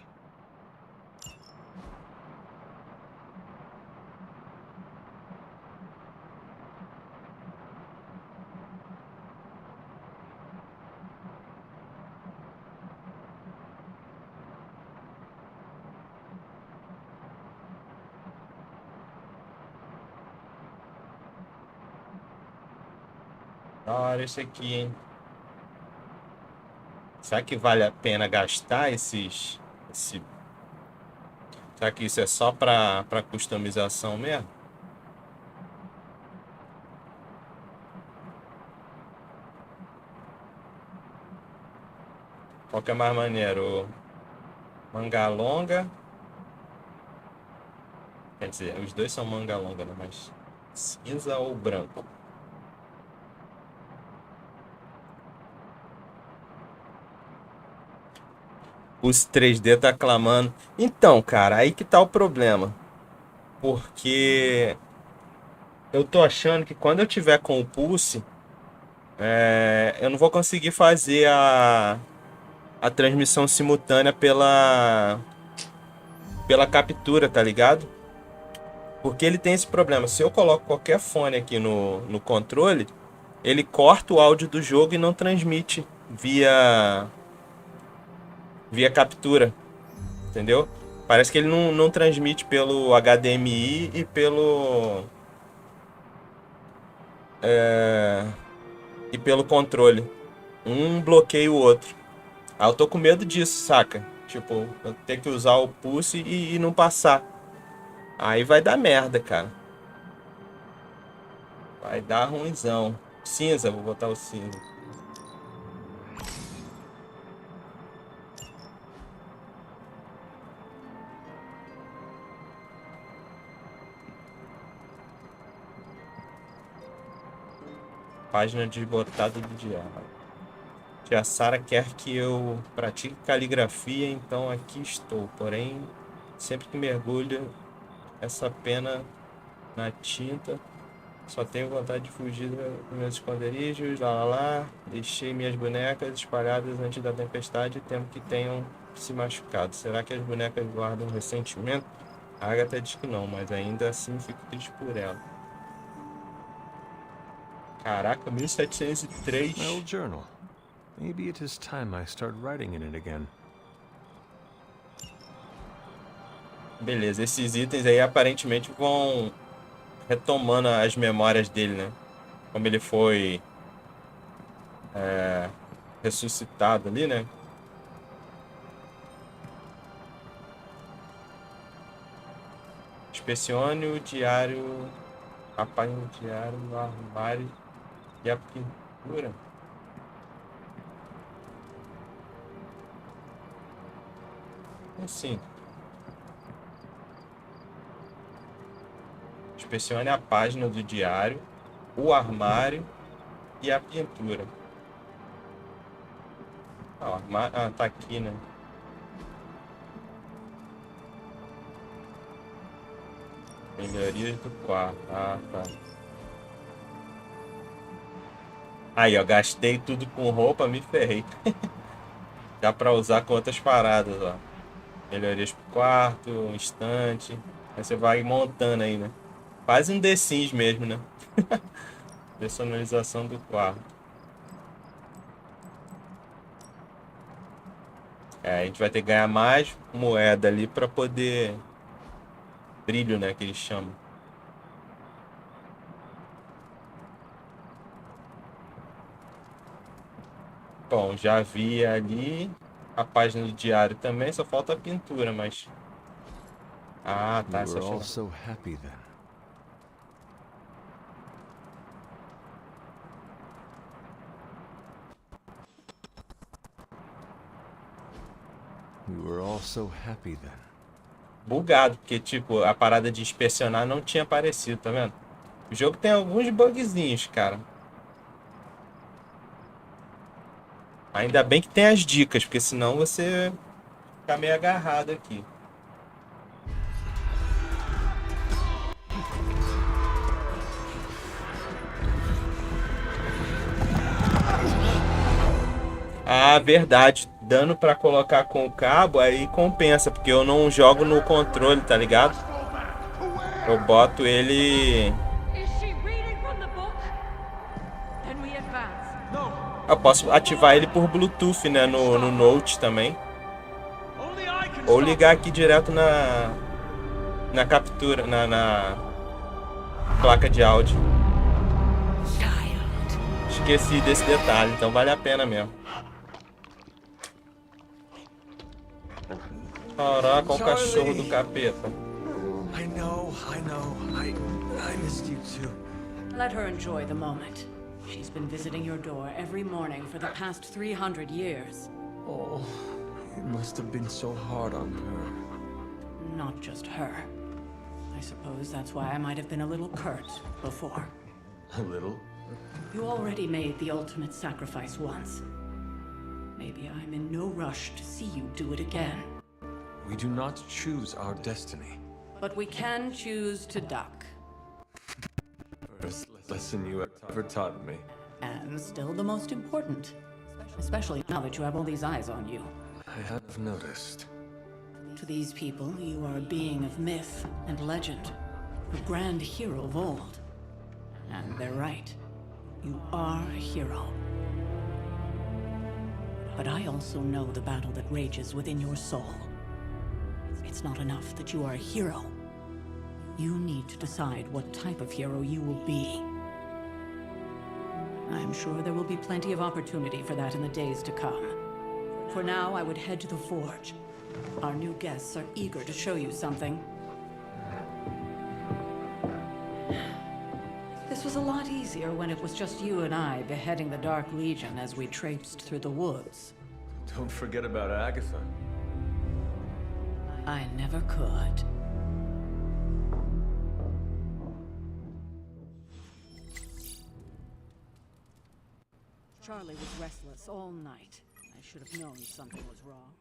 Speaker 1: Da hora esse aqui, hein? Será que vale a pena gastar Será que isso é só pra customização mesmo? Qual que é mais maneiro? Manga longa? Quer dizer, os dois são manga longa, né? Mas cinza ou branco? Os 3D tá clamando. Então, cara, aí que tá o problema. Porque eu tô achando que quando eu tiver com o Pulse, eu não vou conseguir fazer a transmissão simultânea pela captura, tá ligado? Porque ele tem esse problema. Se eu coloco qualquer fone aqui no controle, ele corta o áudio do jogo e não transmite via captura, entendeu? Parece que ele não transmite pelo HDMI e pelo controle. Um bloqueia o outro. Aí eu tô com medo disso, saca? Tipo, eu ter que usar o Pulse e não passar. Aí vai dar merda, cara. Vai dar ruimzão. Cinza, vou botar o cinza. Página desbotada do diário. Tia Sara quer que eu pratique caligrafia, então aqui estou. Porém, sempre que mergulho essa pena na tinta, só tenho vontade de fugir dos meus esconderijos, lá. Deixei minhas bonecas espalhadas antes da tempestade e temo que tenham se machucado. Será que as bonecas guardam ressentimento? A Agatha diz que não, mas ainda assim fico triste por ela. Caraca, 1703.
Speaker 3: My old journal. Maybe it is time I start writing in it again.
Speaker 1: Beleza, esses itens aí aparentemente vão retomando as memórias dele, né? Como ele foi ressuscitado ali, né? Inspecione o diário. Apague o diário no armário e a pintura. Assim. Inspecione a página do diário, o armário e a pintura. Ah, o armário. Ah, tá aqui, né? Melhorias do quarto. Ah, tá. Aí, ó, gastei tudo com roupa, me ferrei. Dá pra usar com outras paradas, ó. Melhorias pro quarto, um estante. Aí você vai montando aí, né? Quase um The Sims mesmo, né? Personalização do quarto. É, a gente vai ter que ganhar mais moeda ali pra poder... Brilho, né? Que eles chamam. Bom, já vi ali a página do diário também, só falta a pintura, mas... Ah, tá,
Speaker 3: We were all
Speaker 1: essa
Speaker 3: so happy then. We were all so happy then.
Speaker 1: Bugado, porque tipo, a parada de inspecionar não tinha aparecido, tá vendo? O jogo tem alguns bugzinhos, cara. Ainda bem que tem as dicas, porque senão você fica meio agarrado aqui. Ah, verdade. Dano pra colocar com o cabo, aí compensa, porque eu não jogo no controle, tá ligado? Eu boto ele... Eu posso ativar ele por Bluetooth, né? No Note também. Ou ligar aqui direto na captura, na placa de áudio. Esqueci desse detalhe, então vale a pena mesmo. Caraca, olha o cachorro do capeta.
Speaker 5: I know. I missed you too.
Speaker 7: Let her enjoy the moment. She's been visiting your door every morning for the past 300 years.
Speaker 3: Oh, it must have been so hard on her.
Speaker 7: Not just her. I suppose that's why I might have been a little curt before.
Speaker 3: A little?
Speaker 7: You already made the ultimate sacrifice once. Maybe I'm in no rush to see you do it again.
Speaker 3: We do not choose our destiny.
Speaker 7: But we can choose to duck.
Speaker 3: First lesson you ever taught me.
Speaker 7: And still the most important. Especially now that you have all these eyes on you.
Speaker 3: I have noticed.
Speaker 7: To these people, you are a being of myth and legend. A grand hero of old. And they're right. You are a hero. But I also know the battle that rages within your soul. It's not enough that you are a hero. You need to decide what type of hero you will be. I'm sure there will be plenty of opportunity for that in the days to come. For now, I would head to the forge. Our new guests are eager to show you something. This was a lot easier when it was just you and I beheading the Dark Legion as we traipsed through the woods.
Speaker 3: Don't forget about Agatha.
Speaker 7: I never could. Charlie was restless all night. I should have known something was wrong.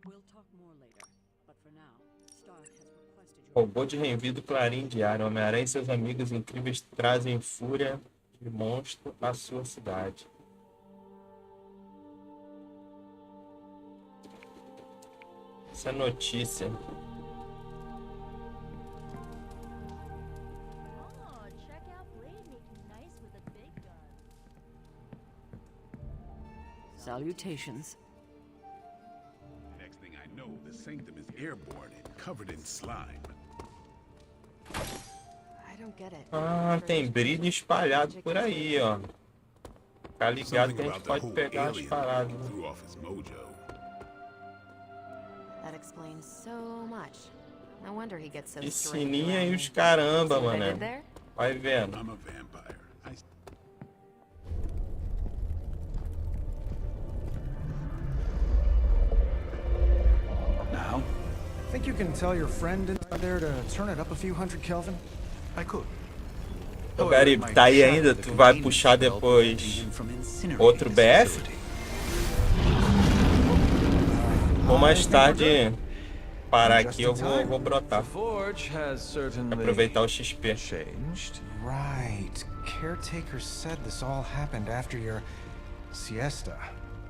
Speaker 7: We'll talk more later, but for now, Stark has requested your...
Speaker 1: Robô de reenvio do Clarim Diário. Homem-Aranha e seus amigos incríveis trazem fúria de monstro à sua cidade. Essa notícia.
Speaker 7: Salutations.
Speaker 4: Next thing I know, the sanctum is airborne and covered in slime.
Speaker 9: I don't get it.
Speaker 1: Ah, tem brilho espalhado por aí, ó. Ficar ligado que a gente pode pegar as paradas.
Speaker 9: That explains so much. No wonder he gets so
Speaker 1: Piscininha e os caramba, mano. Vai vendo.
Speaker 4: I'm a vampire.
Speaker 8: Now? Think you can tell your friend in there to turn it up a few hundred Kelvin?
Speaker 13: I could.
Speaker 1: Ô, Gary, tá aí ainda? Tu vai puxar depois outro BF? Ou mais tarde parar aqui eu vou brotar. Aproveitar o XP.
Speaker 8: Right. Caretaker said this all happened after your siesta.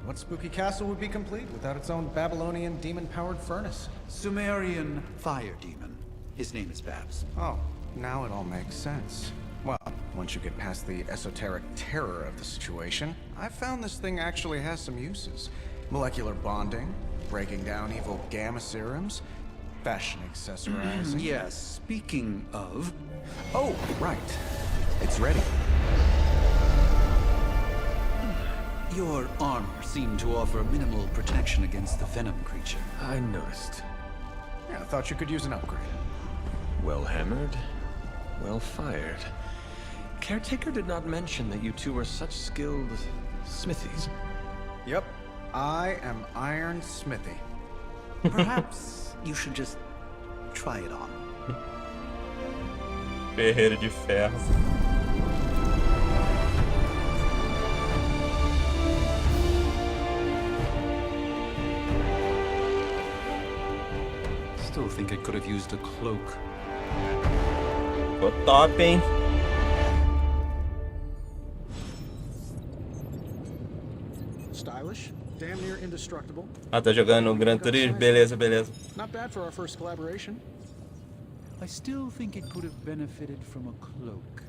Speaker 8: What spooky castle would be complete without its own Babylonian demon-powered furnace?
Speaker 13: Sumerian fire demon. His name is Babs.
Speaker 8: Oh, now it all makes sense. Well, once you get past the esoteric terror of the situation, I've found this thing actually has some uses. Molecular bonding, breaking down evil gamma serums, fashion accessorizing.
Speaker 13: Yes, speaking of...
Speaker 8: Oh, right. It's ready.
Speaker 13: Your armor seemed to offer minimal protection against the venom creature.
Speaker 3: I noticed.
Speaker 8: Yeah, I thought you could use an upgrade.
Speaker 3: Well hammered, well fired. Caretaker did not mention that you two were such skilled smithies.
Speaker 8: Yep, I am Iron Smithy.
Speaker 13: Perhaps you should just try it on.
Speaker 1: Ferreiro de ferro.
Speaker 13: Still think I could have used a cloak.
Speaker 1: Ficou top, hein?
Speaker 8: Stylish, damn near indestructible.
Speaker 1: Ah, tá jogando no Gran Turismo? Beleza, beleza.
Speaker 8: Not bad for our first collaboration.
Speaker 10: I still think it could have benefited from a cloak.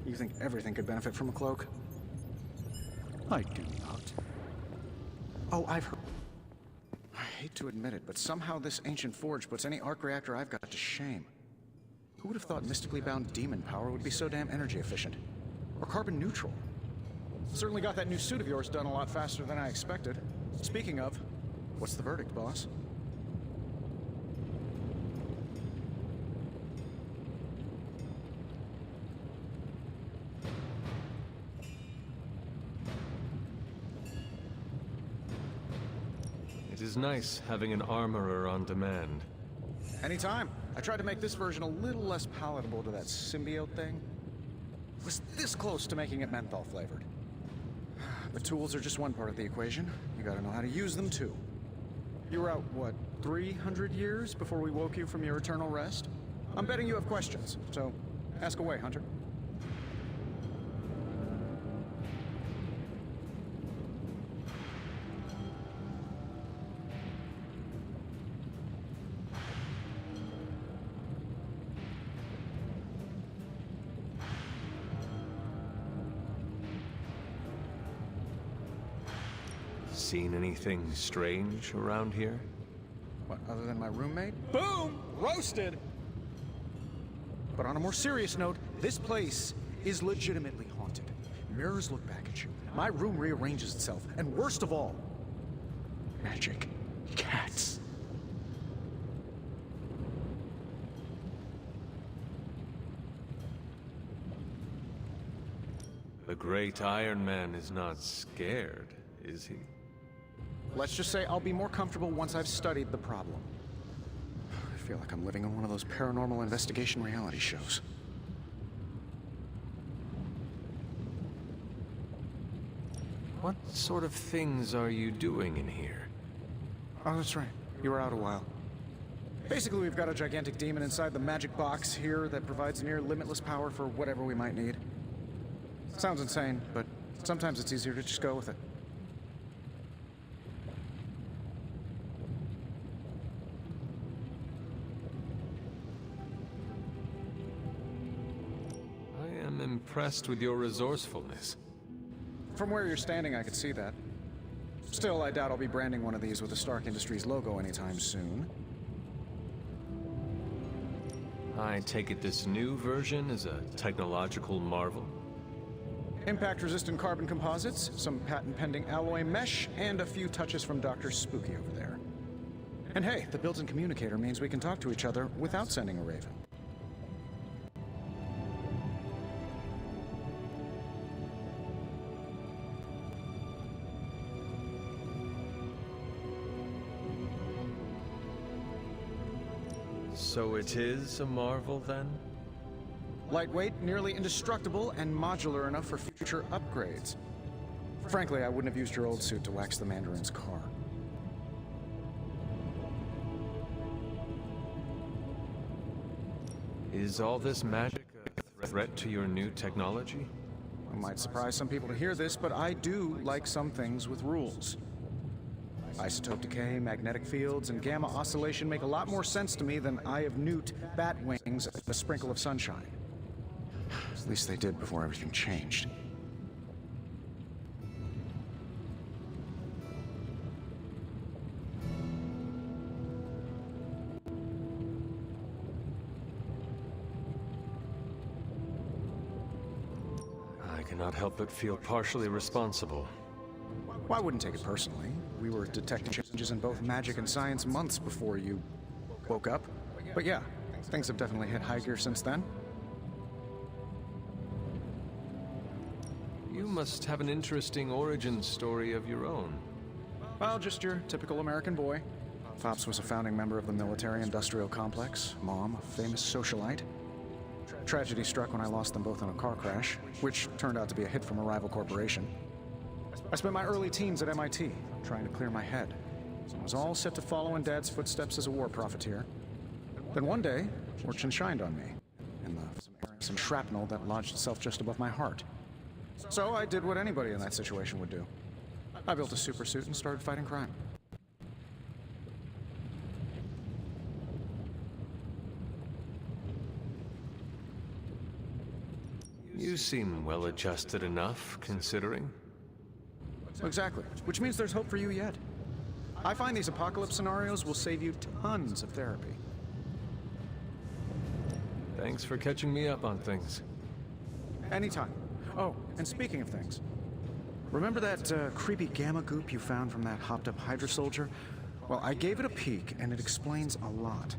Speaker 8: You think everything could benefit from a cloak?
Speaker 10: I do not.
Speaker 8: Oh, I've heard. I hate to admit it, but somehow this ancient forge puts any arc reactor I've got to shame. Who would have thought mystically bound demon power would be so damn energy efficient? Or carbon neutral? Certainly got that new suit of yours done a lot faster than I expected. Speaking of, what's the verdict, boss?
Speaker 3: It is nice having an armorer on demand.
Speaker 8: Anytime. I tried to make this version a little less palatable to that symbiote thing. Was this close to making it menthol flavored. But tools are just one part of the equation. You gotta know how to use them too. You were out, what, 300 years before we woke you from your eternal rest? I'm betting you have questions, so ask away, Hunter.
Speaker 3: Seen anything strange around here?
Speaker 8: What, other than my roommate? Boom! Roasted! But on a more serious note, this place is legitimately haunted. Mirrors look back at you. My room rearranges itself. And worst of all, magic cats.
Speaker 3: The great Iron Man is not scared, is he?
Speaker 8: Let's just say I'll be more comfortable once I've studied the problem. I feel like I'm living in one of those paranormal investigation reality shows.
Speaker 3: What sort of things are you doing in here?
Speaker 8: Oh, that's right. You were out a while. Basically, we've got a gigantic demon inside the magic box here that provides near limitless power for whatever we might need. Sounds insane, but sometimes it's easier to just go with it.
Speaker 3: I am impressed with your resourcefulness.
Speaker 8: From where you're standing, I could see that. Still, I doubt I'll be branding one of these with the Stark Industries logo anytime soon.
Speaker 3: I take it this new version is a technological marvel?
Speaker 8: Impact-resistant carbon composites, some patent-pending alloy mesh, and a few touches from Dr. Spooky over there. And hey, the built-in communicator means we can talk to each other without sending a raven.
Speaker 3: So it is a marvel, then?
Speaker 8: Lightweight, nearly indestructible, and modular enough for future upgrades. Frankly, I wouldn't have used your old suit to wax the Mandarin's car.
Speaker 3: Is all this magic a threat to your new technology?
Speaker 8: It might surprise some people to hear this, but I do like some things with rules. Isotope decay, magnetic fields, and gamma oscillation make a lot more sense to me than Eye of Newt, bat wings, and a sprinkle of sunshine. At least they did before everything changed.
Speaker 3: I cannot help but feel partially responsible.
Speaker 8: Well, I wouldn't take it personally. We were detecting changes in both magic and science months before you woke up. But yeah, things have definitely hit high gear since then.
Speaker 3: You must have an interesting origin story of your own.
Speaker 8: Well, just your typical American boy. Pops was a founding member of the military-industrial complex. Mom, a famous socialite. Tragedy struck when I lost them both in a car crash, which turned out to be a hit from a rival corporation. I spent my early teens at MIT, trying to clear my head. I was all set to follow in Dad's footsteps as a war profiteer. Then one day, fortune shined on me, in some shrapnel that lodged itself just above my heart. So I did what anybody in that situation would do. I built a super suit and started fighting crime.
Speaker 3: You seem well-adjusted enough, considering.
Speaker 8: Exactly, which means there's hope for you yet. I find these apocalypse scenarios will save you tons of therapy.
Speaker 3: Thanks for catching me up on things.
Speaker 8: Anytime. Oh, and speaking of things, remember that creepy gamma goop you found from that hopped-up Hydra soldier? Well, I gave it a peek, and it explains a lot.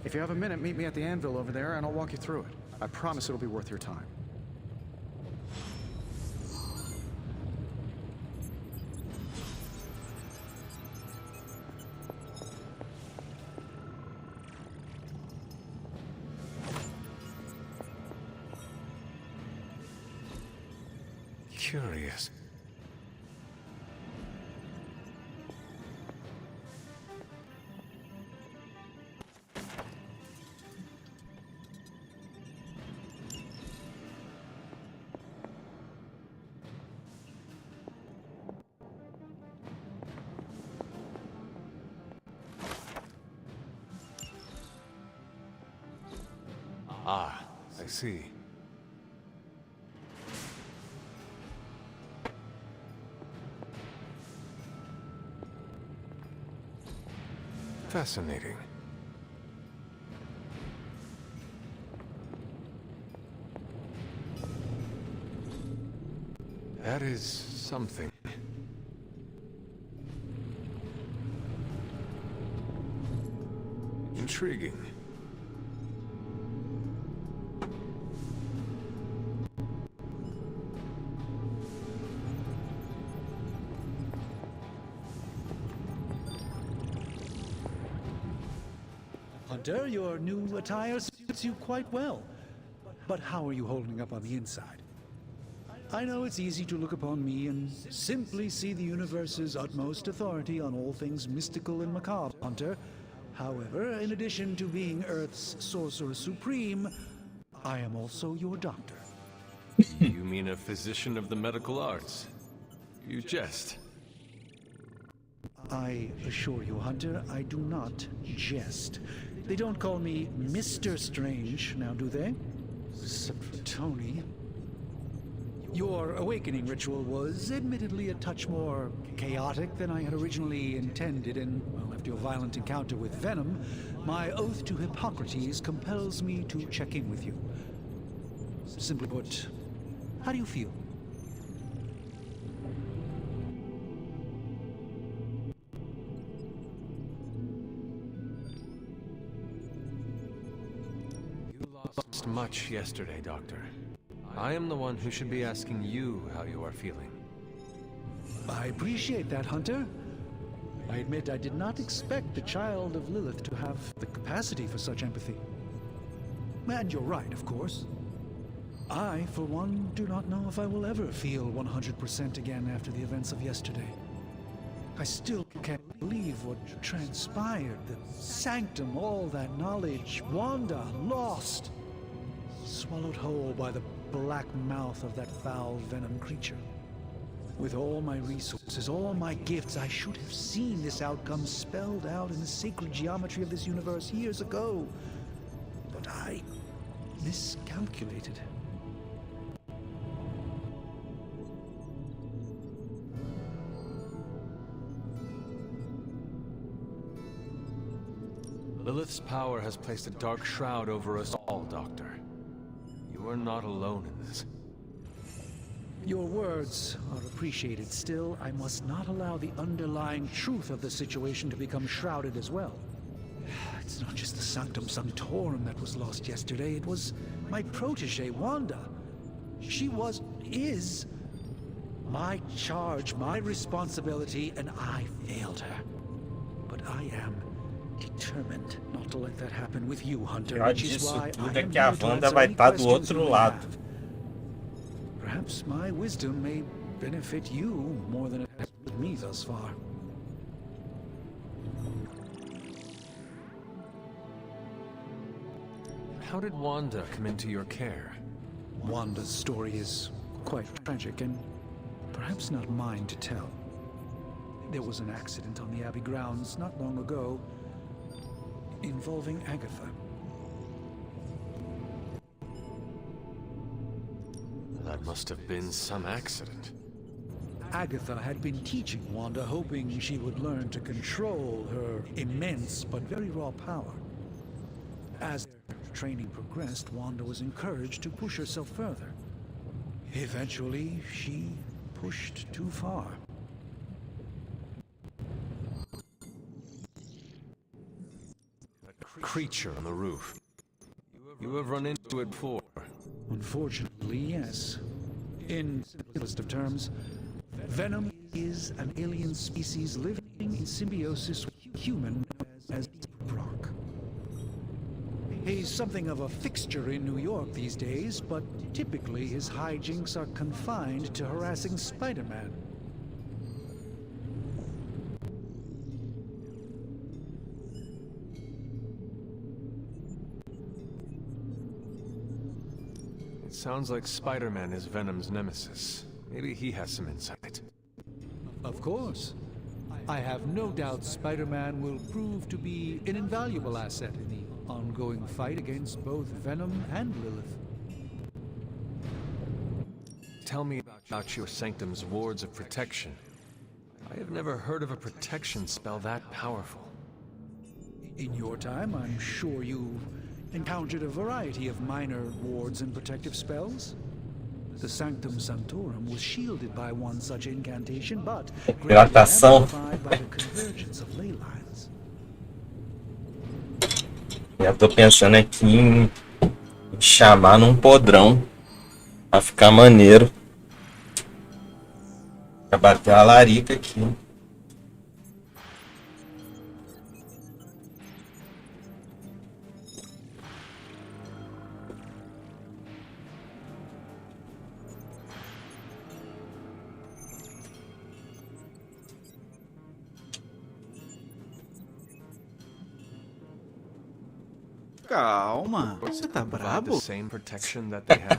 Speaker 8: If you have a minute, meet me at the anvil over there, and I'll walk you through it. I promise it'll be worth your time.
Speaker 3: Curious. Ah, I see. Fascinating. That is something. Intriguing.
Speaker 10: Hunter, your new attire suits you quite well. But how are you holding up on the inside? I know it's easy to look upon me and simply see the universe's utmost authority on all things mystical and macabre, Hunter. However, in addition to being Earth's sorcerer supreme, I am also your doctor.
Speaker 3: You mean a physician of the medical arts? You jest.
Speaker 10: I assure you, Hunter, I do not jest. They don't call me Mr. Strange, now do they? Except for Tony. Your awakening ritual was admittedly a touch more chaotic than I had originally intended, and, well, after your violent encounter with Venom, my oath to Hippocrates compels me to check in with you. Simply put, how do you feel?
Speaker 3: lost much yesterday, Doctor. I am the one who should be asking you how you are feeling.
Speaker 10: I appreciate that, Hunter. I admit I did not expect the child of Lilith to have the capacity for such empathy. And you're right, of course. I, for one, do not know if I will ever feel 100% again after the events of yesterday. I still can't believe what transpired. The sanctum, all that knowledge, Wanda lost. Swallowed whole by the black mouth of that foul venom creature. With all my resources, all my gifts, I should have seen this outcome spelled out in the sacred geometry of this universe years ago. But I miscalculated.
Speaker 3: Lilith's power has placed a dark shroud over us all, Doctor. You are not alone in this.
Speaker 10: Your words are appreciated. Still, I must not allow the underlying truth of the situation to become shrouded as well. It's not just the Sanctum Sanctorum that was lost yesterday. It was my protege, Wanda. She is my charge, my responsibility, and I failed her. But I am determined not to let that happen with you, Hunter, which is why I am
Speaker 1: que a
Speaker 10: here to
Speaker 1: Wanda
Speaker 10: answer
Speaker 1: vai
Speaker 10: any
Speaker 1: estar do
Speaker 10: questions
Speaker 1: outro
Speaker 10: you may
Speaker 1: lado.
Speaker 10: have. Perhaps my wisdom may benefit you more than it has with me thus far.
Speaker 3: How did Wanda come into your care?
Speaker 10: Wanda's story is quite tragic and perhaps not mine to tell. There was an accident on the Abbey grounds not long ago involving Agatha.
Speaker 3: That must have been some accident.
Speaker 10: Agatha had been teaching Wanda, hoping she would learn to control her immense but very raw power. As their training progressed, Wanda was encouraged to push herself further. Eventually, she pushed too far.
Speaker 3: A creature on the roof. You have run into it before.
Speaker 10: Unfortunately, yes. In simplest of terms, venom is an alien species living in symbiosis with human as Brock. He's something of a fixture in New York these days, but typically his hijinks are confined to harassing Spider-Man.
Speaker 3: It sounds like Spider-Man is Venom's nemesis. Maybe he has some insight.
Speaker 10: Of course. I have no doubt Spider-Man will prove to be an invaluable asset in the ongoing fight against both Venom and Lilith.
Speaker 3: Tell me about your Sanctum's wards of protection. I have never heard of a protection spell that powerful.
Speaker 10: In your time, I'm sure you've encountered a variety of minor wards and protective spells. The Sanctum Sanctorum was shielded by one such incantation, but amplified by the convergence of ley lines.
Speaker 1: Já tô pensando aqui em chamar num podrão pra ficar maneiro. Pra bater a larica aqui.
Speaker 8: Calma, você tá brabo?
Speaker 3: The same protection that they had?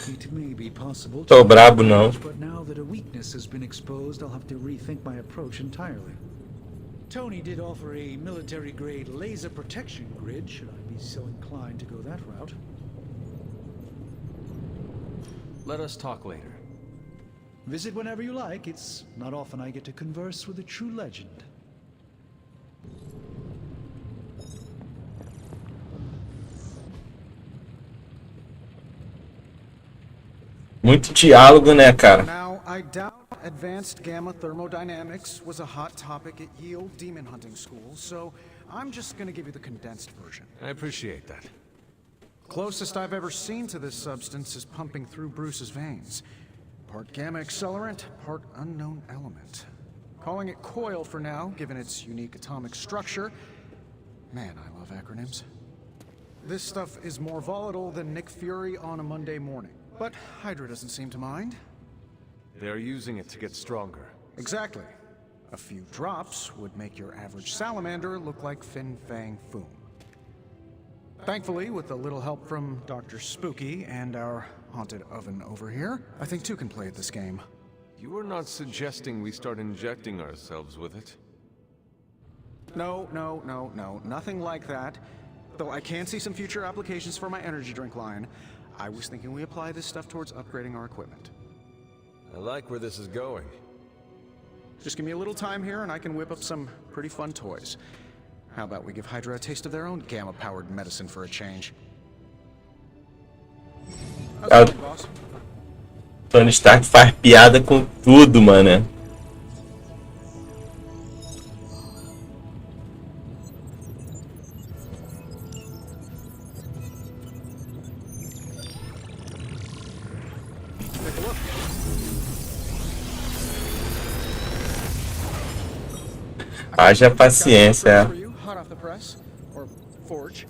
Speaker 10: It may be possible
Speaker 1: Tô brabo não.
Speaker 10: but now that a weakness has been exposed, I'll have to rethink my approach entirely. Tony did offer a military-grade laser protection grid, should I be so inclined to go that route.
Speaker 3: Let us talk later.
Speaker 10: Visit whenever you like. It's not often I get to converse with a true legend.
Speaker 1: Muito diálogo, né, cara?
Speaker 8: Now, I doubt advanced gamma thermodynamics was a hot topic at Yale demon hunting school, so I'm just gonna give you the condensed version.
Speaker 3: I appreciate that.
Speaker 8: Closest I've ever seen to this substance is pumping through Bruce's veins. Part gamma accelerant, part unknown element. Calling it coil for now, given its unique atomic structure. Man, I love acronyms. This stuff is more volatile than Nick Fury on a Monday morning. But Hydra doesn't seem to mind.
Speaker 3: They're using it to get stronger.
Speaker 8: Exactly. A few drops would make your average salamander look like Fin Fang Foom. Thankfully, with a little help from Dr. Spooky and our haunted oven over here, I think two can play at this game.
Speaker 3: You are not suggesting we start injecting ourselves with it?
Speaker 8: No, nothing like that. Though I can see some future applications for my energy drink line. I was thinking we apply this stuff towards upgrading our equipment.
Speaker 3: I like where this is going.
Speaker 8: Just give me a little time here and I can whip up some pretty fun toys. How about we give Hydra a taste of their own gamma-powered medicine for a change?
Speaker 1: Tony Stark faz piada com tudo, mano. Haja paciência.
Speaker 8: Hot off the press, or forge.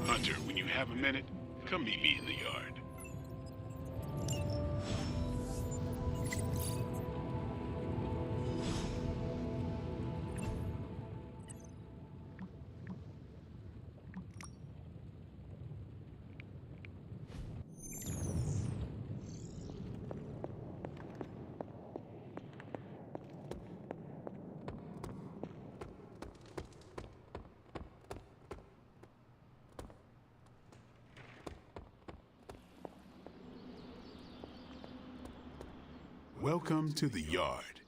Speaker 4: Hunter, when you have a minute, come meet me in the yard. Welcome to the yard.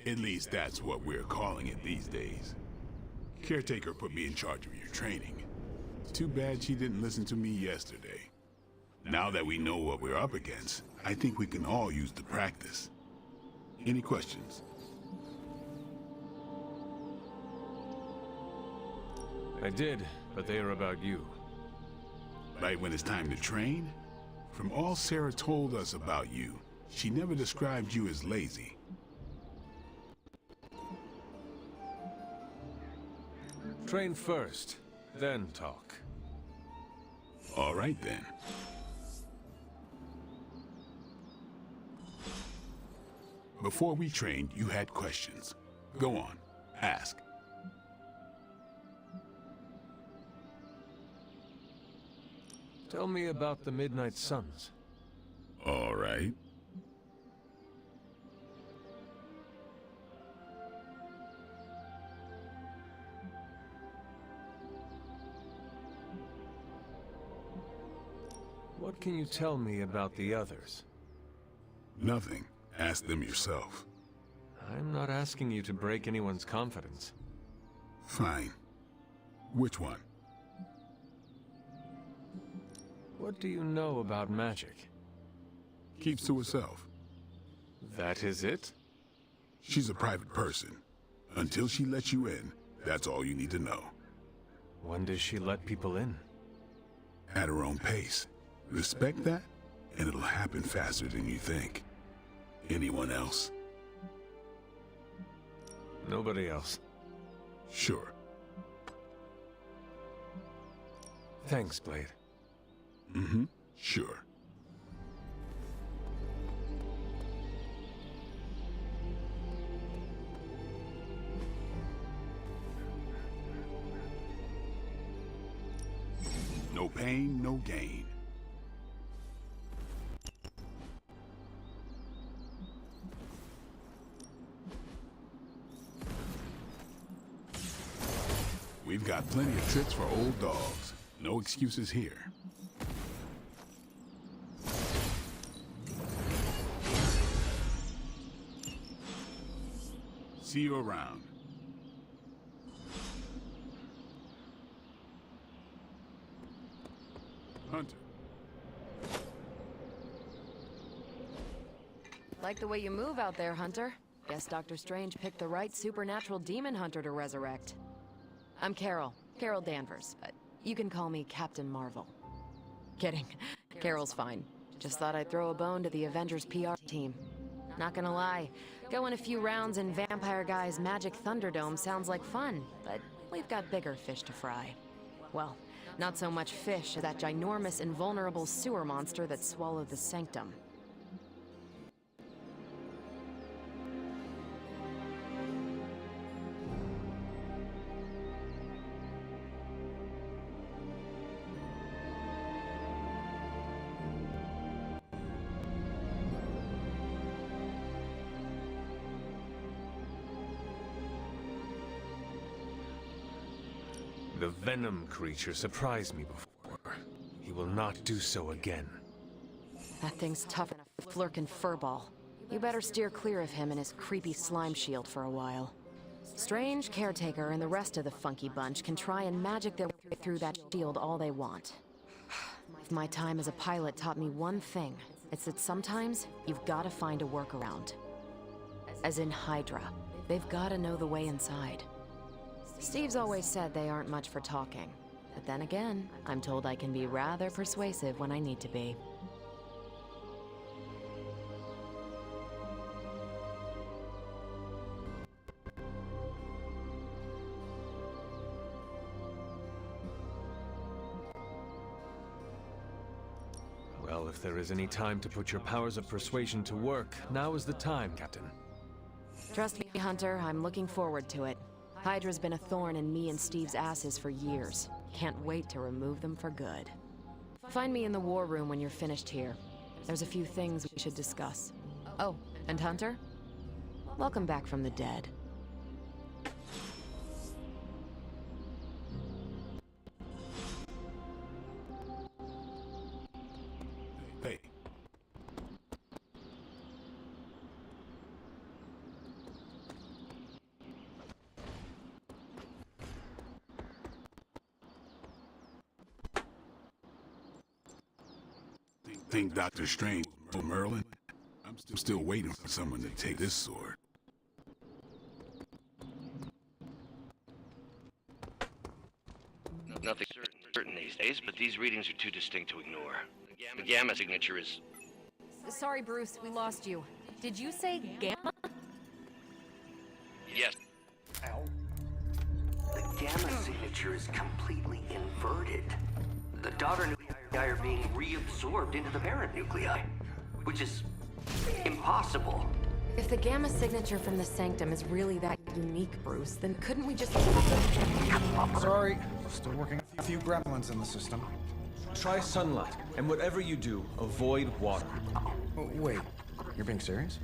Speaker 4: At least that's what we're calling it these days. Caretaker put me in charge of your training. It's too bad she didn't listen to me yesterday. Now that we know what we're up against, I think we can all use the practice. Any questions?
Speaker 3: I did, but they are about you.
Speaker 4: Right when it's time to train? From all Sarah told us about you, she never described you as lazy.
Speaker 3: Train first, then talk.
Speaker 4: All right then. Before we trained, you had questions. Go on, ask.
Speaker 3: Tell me about the Midnight Suns.
Speaker 4: All right.
Speaker 3: What can you tell me about the others?
Speaker 4: Nothing. Ask them yourself.
Speaker 3: I'm not asking you to break anyone's confidence.
Speaker 4: Fine. Which one?
Speaker 3: What do you know about magic?
Speaker 4: Keeps to herself.
Speaker 3: That is it?
Speaker 4: She's a private person. Until she lets you in, that's all you need to know.
Speaker 3: When does she let people in?
Speaker 4: At her own pace. Respect that, and it'll happen faster than you think. Anyone else?
Speaker 3: Nobody else.
Speaker 4: Sure.
Speaker 3: Thanks, Blade.
Speaker 4: Mm-hmm. Sure. No pain, no gain. We've got plenty of tricks for old dogs. No excuses here. See you around. Hunter.
Speaker 9: Like the way you move out there, Hunter. Guess Dr. Strange picked the right supernatural demon hunter to resurrect. I'm Carol Danvers, but you can call me Captain Marvel. Kidding. Carol's fine. Just thought I'd throw a bone to the Avengers PR team. Not gonna lie, going a few rounds in Vampire Guy's Magic Thunderdome sounds like fun, but we've got bigger fish to fry. Well, not so much fish as that ginormous invulnerable sewer monster that swallowed the Sanctum.
Speaker 3: The Venom creature surprised me before. He will not do so again.
Speaker 9: That thing's tough than a flirkin' furball. You better steer clear of him and his creepy slime shield for a while. Strange, Caretaker, and the rest of the funky bunch can try and magic their way through that shield all they want. If my time as a pilot taught me one thing, it's that sometimes you've gotta find a workaround. As in Hydra. They've gotta know the way inside. Steve's always said they aren't much for talking. But then again, I'm told I can be rather persuasive when I need to be.
Speaker 3: Well, if there is any time to put your powers of persuasion to work, now is the time, Captain.
Speaker 9: Trust me, Hunter, I'm looking forward to it. Hydra's been a thorn in me and Steve's asses for years. Can't wait to remove them for good. Find me in the war room when you're finished here. There's a few things we should discuss. Oh, and Hunter? Welcome back from the dead.
Speaker 4: Hey. Think Dr. Strange or Merlin? I'm still waiting for someone to take this sword.
Speaker 17: Nothing certain these days, but these readings are too distinct to ignore. The gamma signature is...
Speaker 9: Sorry, Bruce, we lost you. Did you say gamma?
Speaker 17: Yes.
Speaker 19: The gamma signature is completely inverted. The daughter nuclei are being reabsorbed into the parent nuclei, which is impossible.
Speaker 9: If the gamma signature from the Sanctum is really that unique, Bruce, then couldn't we just...
Speaker 8: Sorry, still working a few gremlins in the system.
Speaker 3: Try sunlight, and whatever you do, avoid water.
Speaker 8: Oh, wait, you're being serious?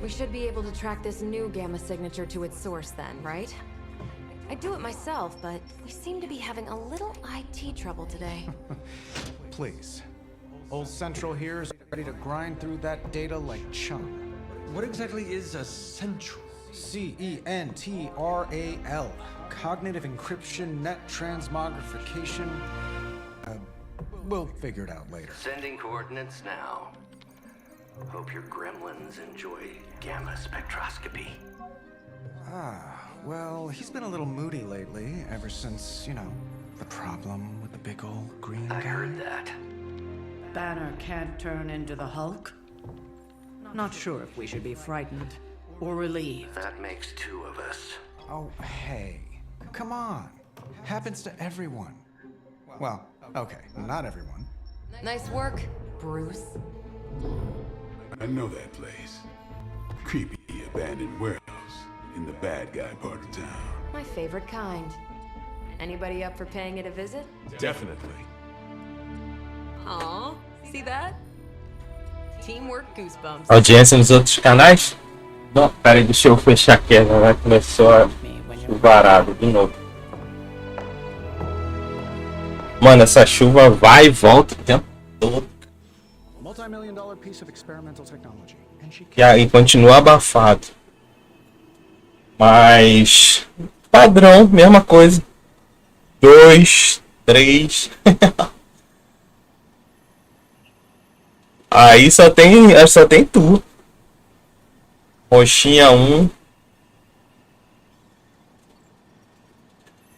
Speaker 9: We should be able to track this new gamma signature to its source then, right? I'd do it myself, but we seem to be having a little IT trouble today.
Speaker 8: Please. Old Central here is ready to grind through that data like chum.
Speaker 3: What exactly is a Central?
Speaker 8: CENTRAL. Cognitive encryption, net transmogrification. We'll figure it out later.
Speaker 19: Sending coordinates now. Hope your gremlins enjoy gamma spectroscopy.
Speaker 8: Well, he's been a little moody lately, ever since, you know, the problem with the big old green guy.
Speaker 19: I heard that.
Speaker 7: Banner can't turn into the Hulk? Not sure if we should be frightened or relieved.
Speaker 19: That makes two of us.
Speaker 8: Oh, hey. Come on. Happens to everyone. Well, okay, not everyone.
Speaker 9: Nice work, Bruce.
Speaker 4: I know that place. Creepy abandoned warehouse in the bad guy part of town.
Speaker 9: My favorite kind. Anybody up for paying it a visit?
Speaker 3: Definitely.
Speaker 9: Aw, see that? Teamwork goosebumps.
Speaker 1: Audiência nos outros canais? Não, pera aí, deixa eu fechar aqui, né? Começou a chuvarada de novo. Mano, essa chuva vai e volta o tempo todo. E aí continua abafado. Mas padrão, mesma coisa. 2, 3. Aí só tem tu. Roxinha 1.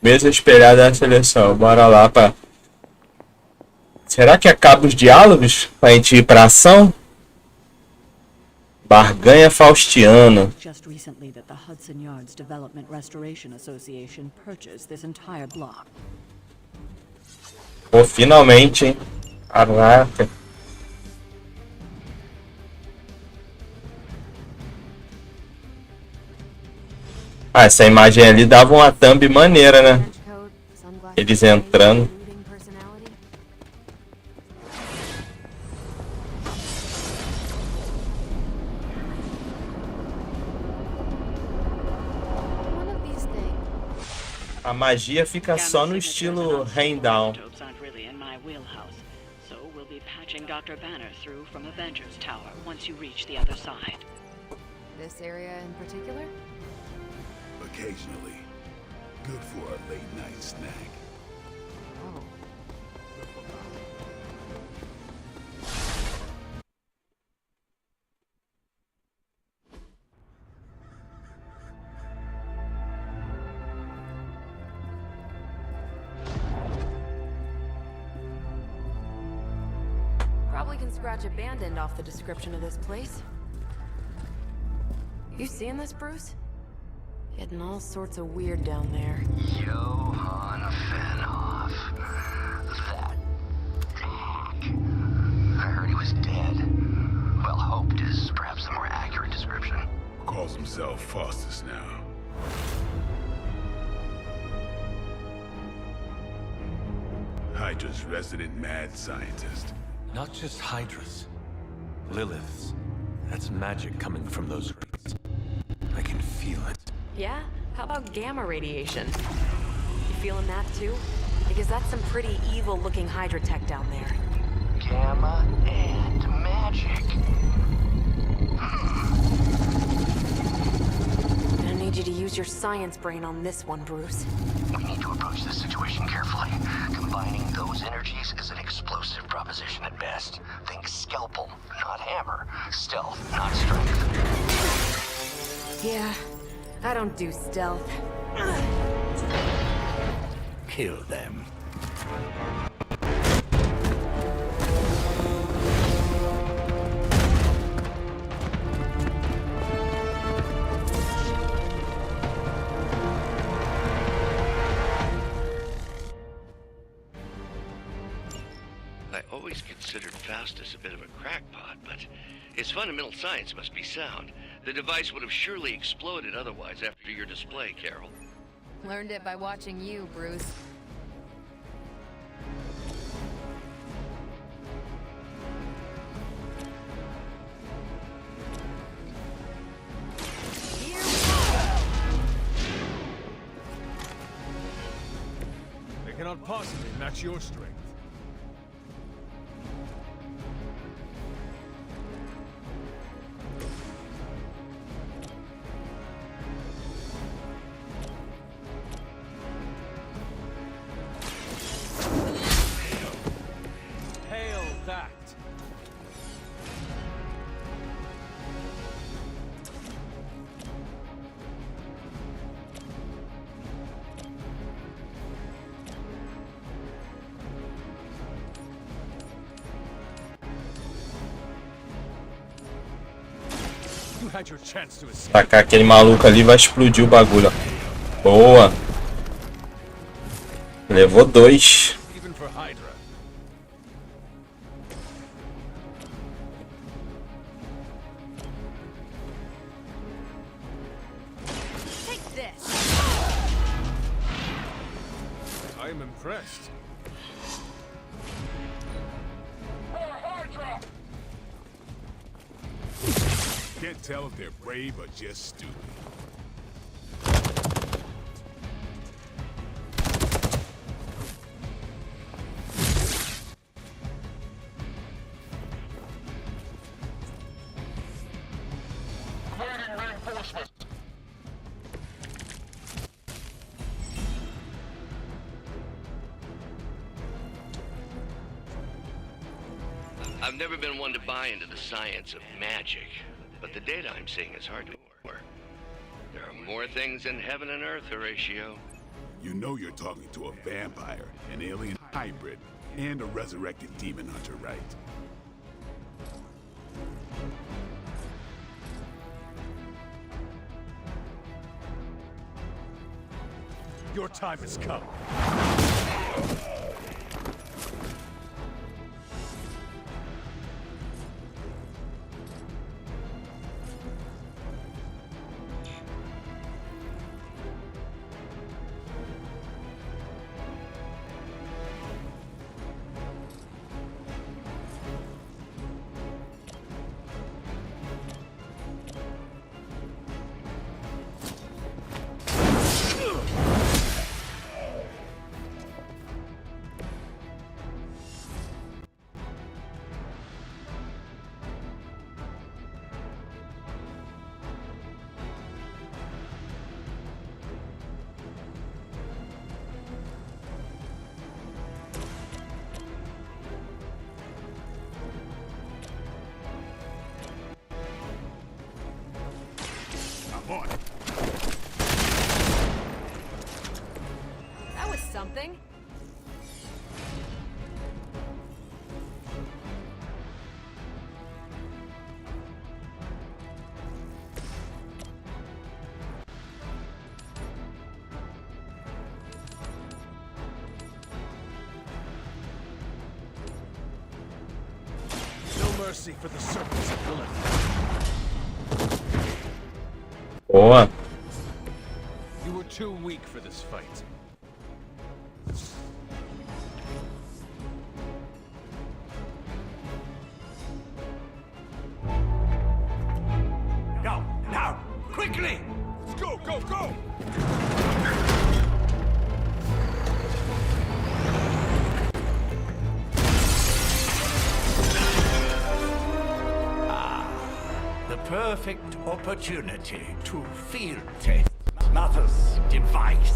Speaker 1: Mesa espelhada da seleção. Bora lá pra... Será que acaba os diálogos pra gente ir pra ação? Barganha Faustiana.
Speaker 7: Just recently that the Hudson Yards Development Restoration Association purchased this entire block.
Speaker 1: Pô, finalmente, hein? Caraca. Ah, essa imagem ali dava uma thumb maneira, né? Eles entrando. A magia fica só no estilo Raindown.
Speaker 12: So we'll be patching Dr. Banner through from Avengers Tower once you reach the other side.
Speaker 9: This area in particular?
Speaker 4: Occasionally. Good for a late night snack.
Speaker 9: Oh. Probably can scratch abandoned off the description of this place. You seeing this, Bruce? Getting all sorts of weird down there.
Speaker 19: Johann Fenhoff. That hack. I heard he was dead. Well, hoped is perhaps the more accurate description.
Speaker 4: Calls himself Faustus now. Hydra's resident mad scientist.
Speaker 3: Not just Hydra's. Lilith's. That's magic coming from those rings. I can feel it.
Speaker 9: Yeah? How about gamma radiation? You feeling that too? Because that's some pretty evil-looking Hydra tech down there.
Speaker 19: Gamma and magic.
Speaker 9: Gonna need you to use your science brain on this one, Bruce.
Speaker 19: We need to approach this situation carefully. Combining those energies is an explosive proposition at best. Think scalpel, not hammer. Stealth, not strength.
Speaker 9: Yeah, I don't do stealth.
Speaker 14: Kill them.
Speaker 17: I always considered Faustus a bit of a crackpot, but his fundamental science must be sound. The device would have surely exploded otherwise after your display, Carol.
Speaker 9: Learned it by watching you, Bruce.
Speaker 20: They cannot possibly match your strength. Hail that! You had your chance to escape.
Speaker 1: Tacar aquele maluco ali, vai explodir o bagulho. Ó. Boa. Levou 2.
Speaker 20: Even for Hydra.
Speaker 9: Take this.
Speaker 20: I am impressed.
Speaker 4: can't tell if they're brave or just stupid.
Speaker 17: I've never been one to buy into the science of magic, but the data I'm seeing is hard to ignore. There are more things in heaven and earth, Horatio.
Speaker 4: You know you're talking to a vampire, an alien hybrid, and a resurrected demon hunter, right?
Speaker 20: Your time has come.
Speaker 9: That was something.
Speaker 20: No mercy for the serpents of Lilith.
Speaker 1: Boa.
Speaker 20: You were too weak for this fight.
Speaker 14: Go, now, quickly!
Speaker 20: Let's go, go, go!
Speaker 14: The perfect opportunity to field test Mother's device.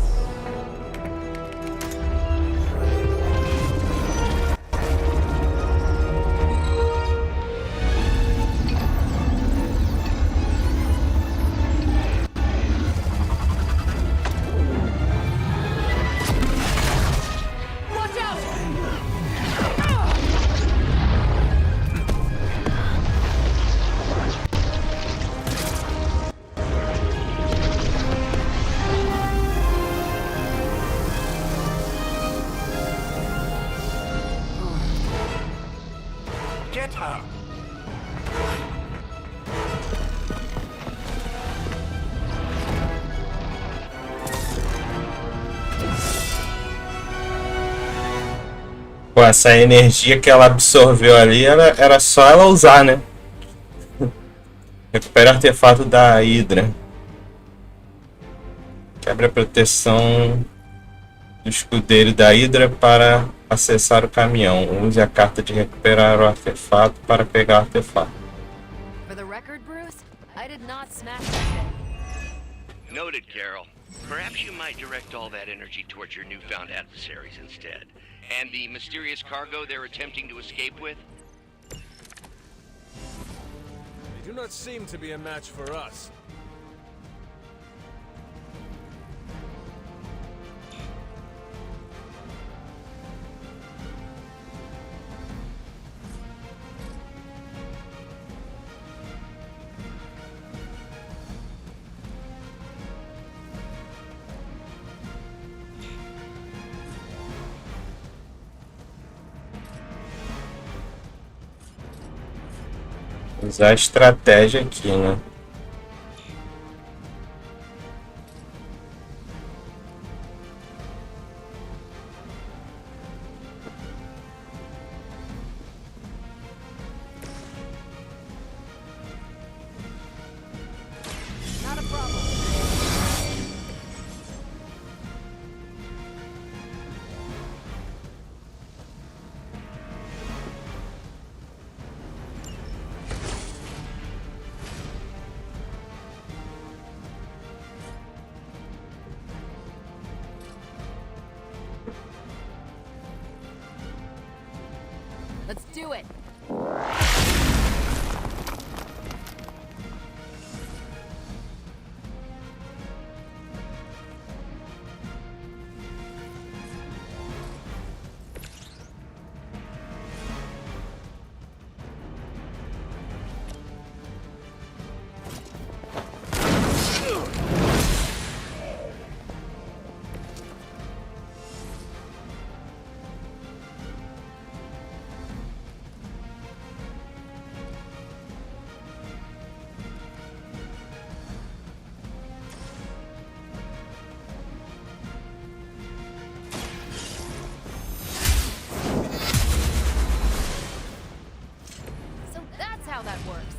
Speaker 15: Watch out!
Speaker 14: Get her!
Speaker 1: Com essa energia que ela absorveu ali, era só ela usar, né? Recupera o artefato da Hydra. Quebra a proteção do escudeiro da Hydra para acessar o caminhão. Use a carta de recuperar o artefato para pegar o artefato.
Speaker 9: For the record, Bruce, I did not smash that thing.
Speaker 17: Noted, Carol. Perhaps you might direct all that energy towards your newfound adversaries instead. And the mysterious cargo they're attempting to escape with?
Speaker 20: They do not seem to be a match for us.
Speaker 1: Usar a estratégia aqui, né?
Speaker 9: Let's do it. So that's how that works.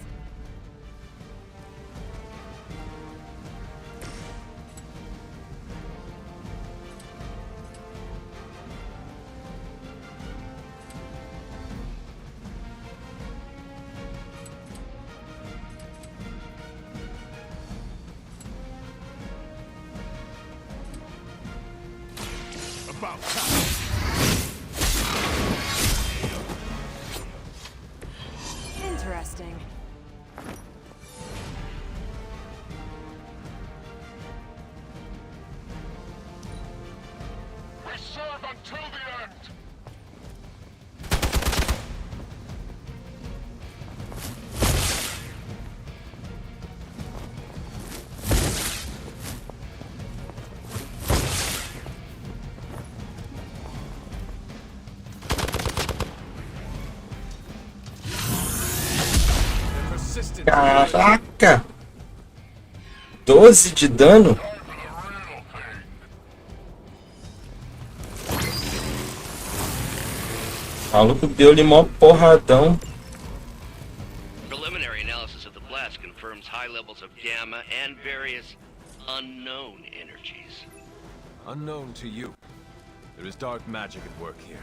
Speaker 4: About time.
Speaker 9: Interesting.
Speaker 16: We serve until the end!
Speaker 1: Caraca! 12 de dano? O maluco deu-lhe mó porradão.
Speaker 17: Preliminary analysis of the blast confirms high levels of gamma and various unknown energies.
Speaker 20: Unknown to you. There is dark magic at work here.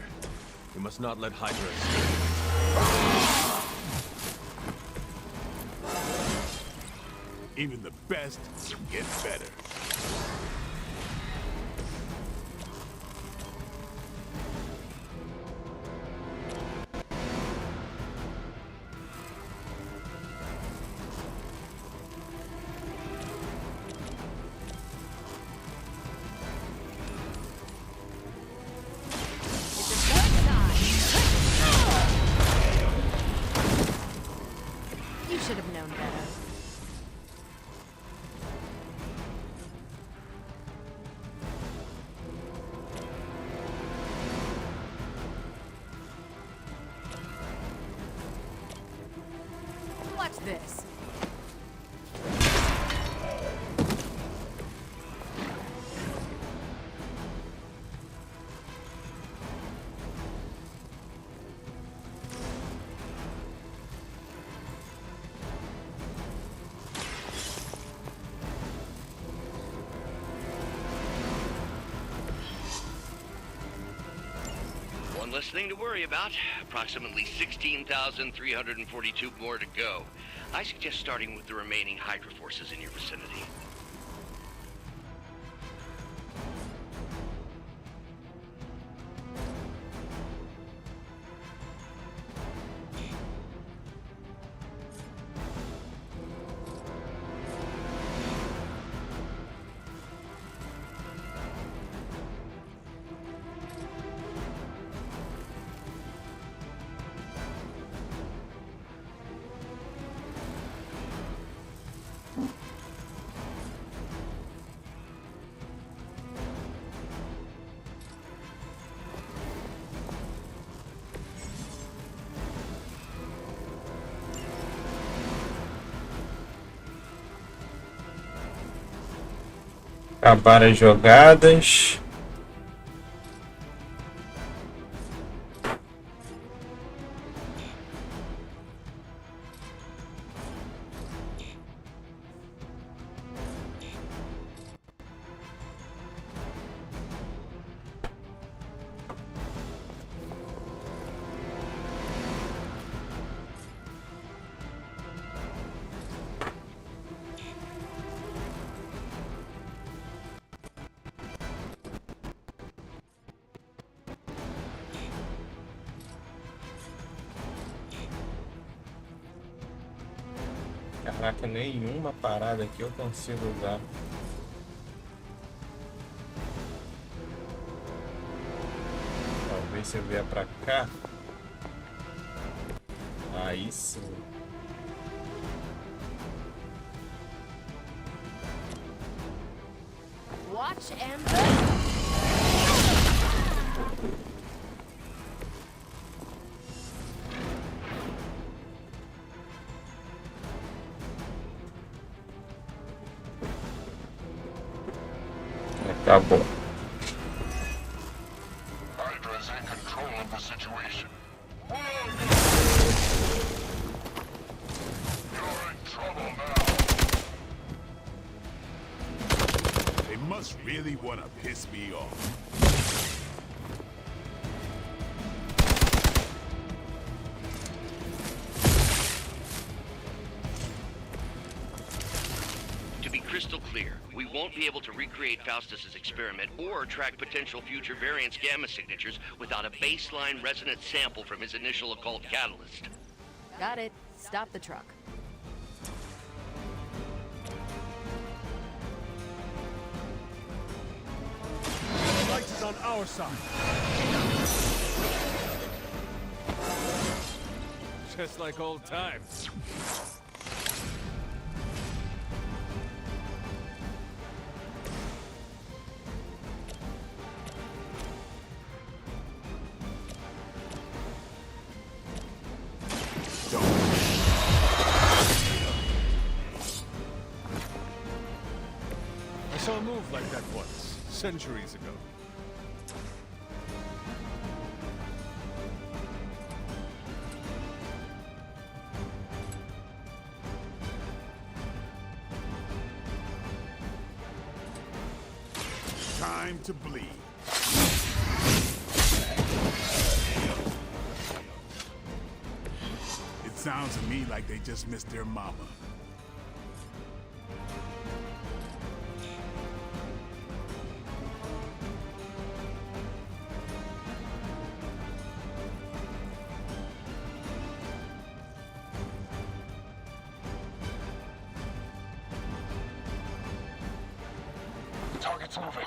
Speaker 20: We must not let Hydra escape.
Speaker 4: Even the best get better.
Speaker 9: You should have known better. Watch this.
Speaker 17: One less thing to worry about. Approximately 16,342 more to go. I suggest starting with the remaining Hydra forces in your vicinity.
Speaker 1: Acabar as jogadas. Caraca, nenhuma parada aqui eu consigo usar. Talvez se eu vier pra cá. Aí sim.
Speaker 9: Watch and
Speaker 1: Acabou.
Speaker 14: Hydra's in control of the situation. You're in trouble now.
Speaker 4: They must really want to piss me off.
Speaker 17: To be crystal clear, we won't be able to recreate Faustus's experiment or track potential future variance gamma signatures without a baseline resonance sample from his initial occult catalyst.
Speaker 9: Got it. Stop the truck.
Speaker 20: The light is on our side. Just like old times. I saw a move like that once, centuries ago.
Speaker 4: Time to bleed. It sounds to me like they just missed their mama.
Speaker 14: Target's moving.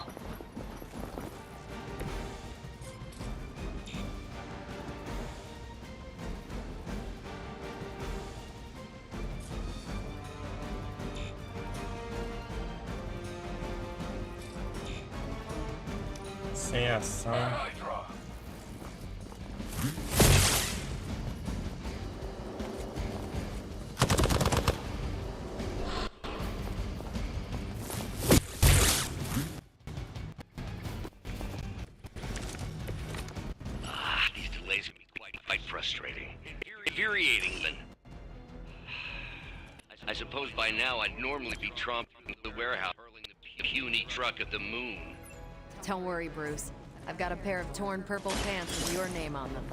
Speaker 1: Sem ação.
Speaker 17: These delays can be quite frustrating. Infuriating, even. I suppose by now I'd normally be tromping the warehouse, hurling the puny truck at the moon.
Speaker 9: Don't worry, Bruce. I've got a pair of torn purple pants with your name on them.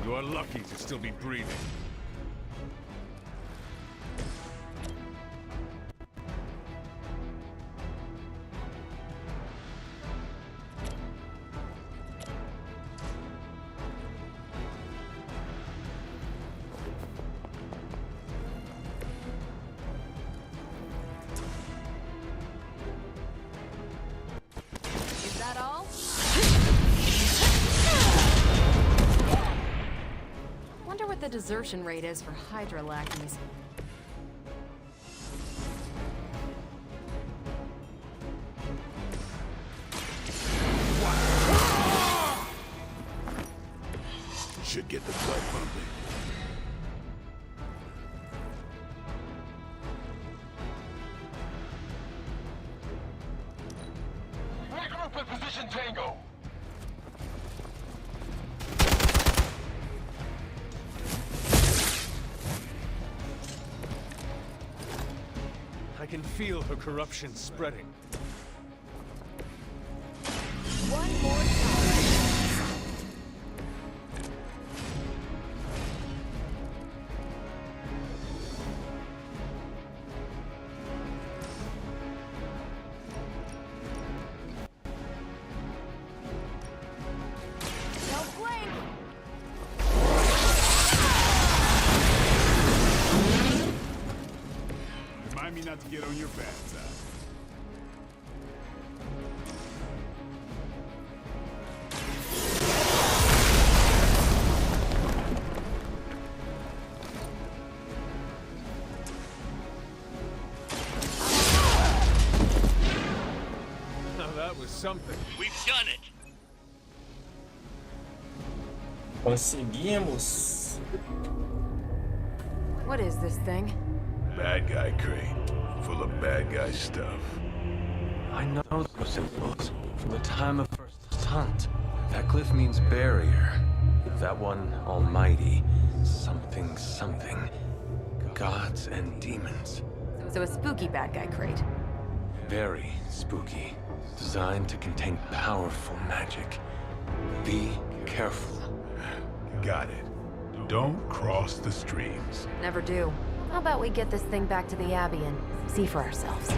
Speaker 20: You are lucky to still be breathing.
Speaker 9: Is that all? Wonder what the desertion rate is for Hydra lackeys.
Speaker 4: Should get the blood pumping.
Speaker 14: Regroup in position, Tango.
Speaker 20: I can feel her corruption spreading.
Speaker 9: One more time. Don't blink!
Speaker 4: get on your bad side.
Speaker 20: Now that was something.
Speaker 17: We've done it.
Speaker 1: Conseguimos.
Speaker 9: What is this thing?
Speaker 4: Bad guy crate, full of bad guy stuff.
Speaker 3: I know those symbols from the time of first hunt. That glyph means barrier. That one, almighty. Something, something. Gods and demons.
Speaker 9: So a spooky bad guy crate.
Speaker 3: Very spooky. Designed to contain powerful magic. Be careful.
Speaker 4: Got it. Don't cross the streams.
Speaker 9: Never do. How about we get this thing back to the Abbey and see for ourselves?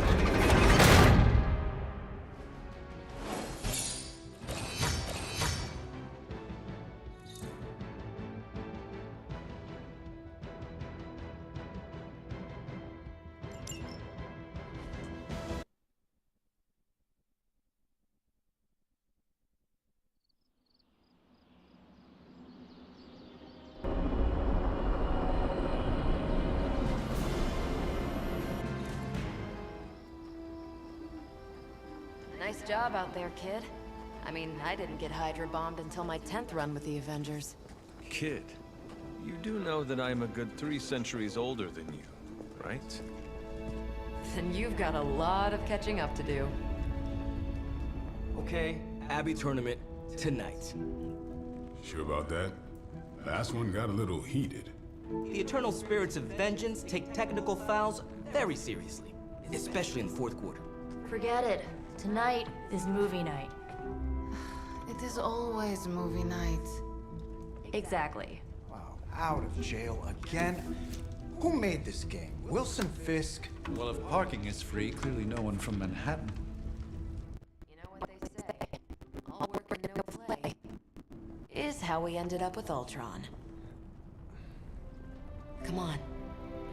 Speaker 9: Nice job out there, kid. I mean, I didn't get Hydra bombed until my 10th run with the Avengers.
Speaker 3: Kid, you do know that I'm a good 3 centuries older than you, right?
Speaker 9: Then you've got a lot of catching up to do.
Speaker 5: Okay, Abbey tournament tonight.
Speaker 4: Sure about that? Last one got a little heated.
Speaker 5: The eternal spirits of vengeance take technical fouls very seriously, especially in the fourth quarter.
Speaker 2: Forget it. Tonight is movie night.
Speaker 9: It is always movie night.
Speaker 2: Exactly.
Speaker 8: Wow, out of jail again? Who made this game? Wilson Fisk?
Speaker 13: Well, if parking is free, clearly no one from Manhattan.
Speaker 9: You know what they say? All work and no play. Is how we ended up with Ultron. Come on.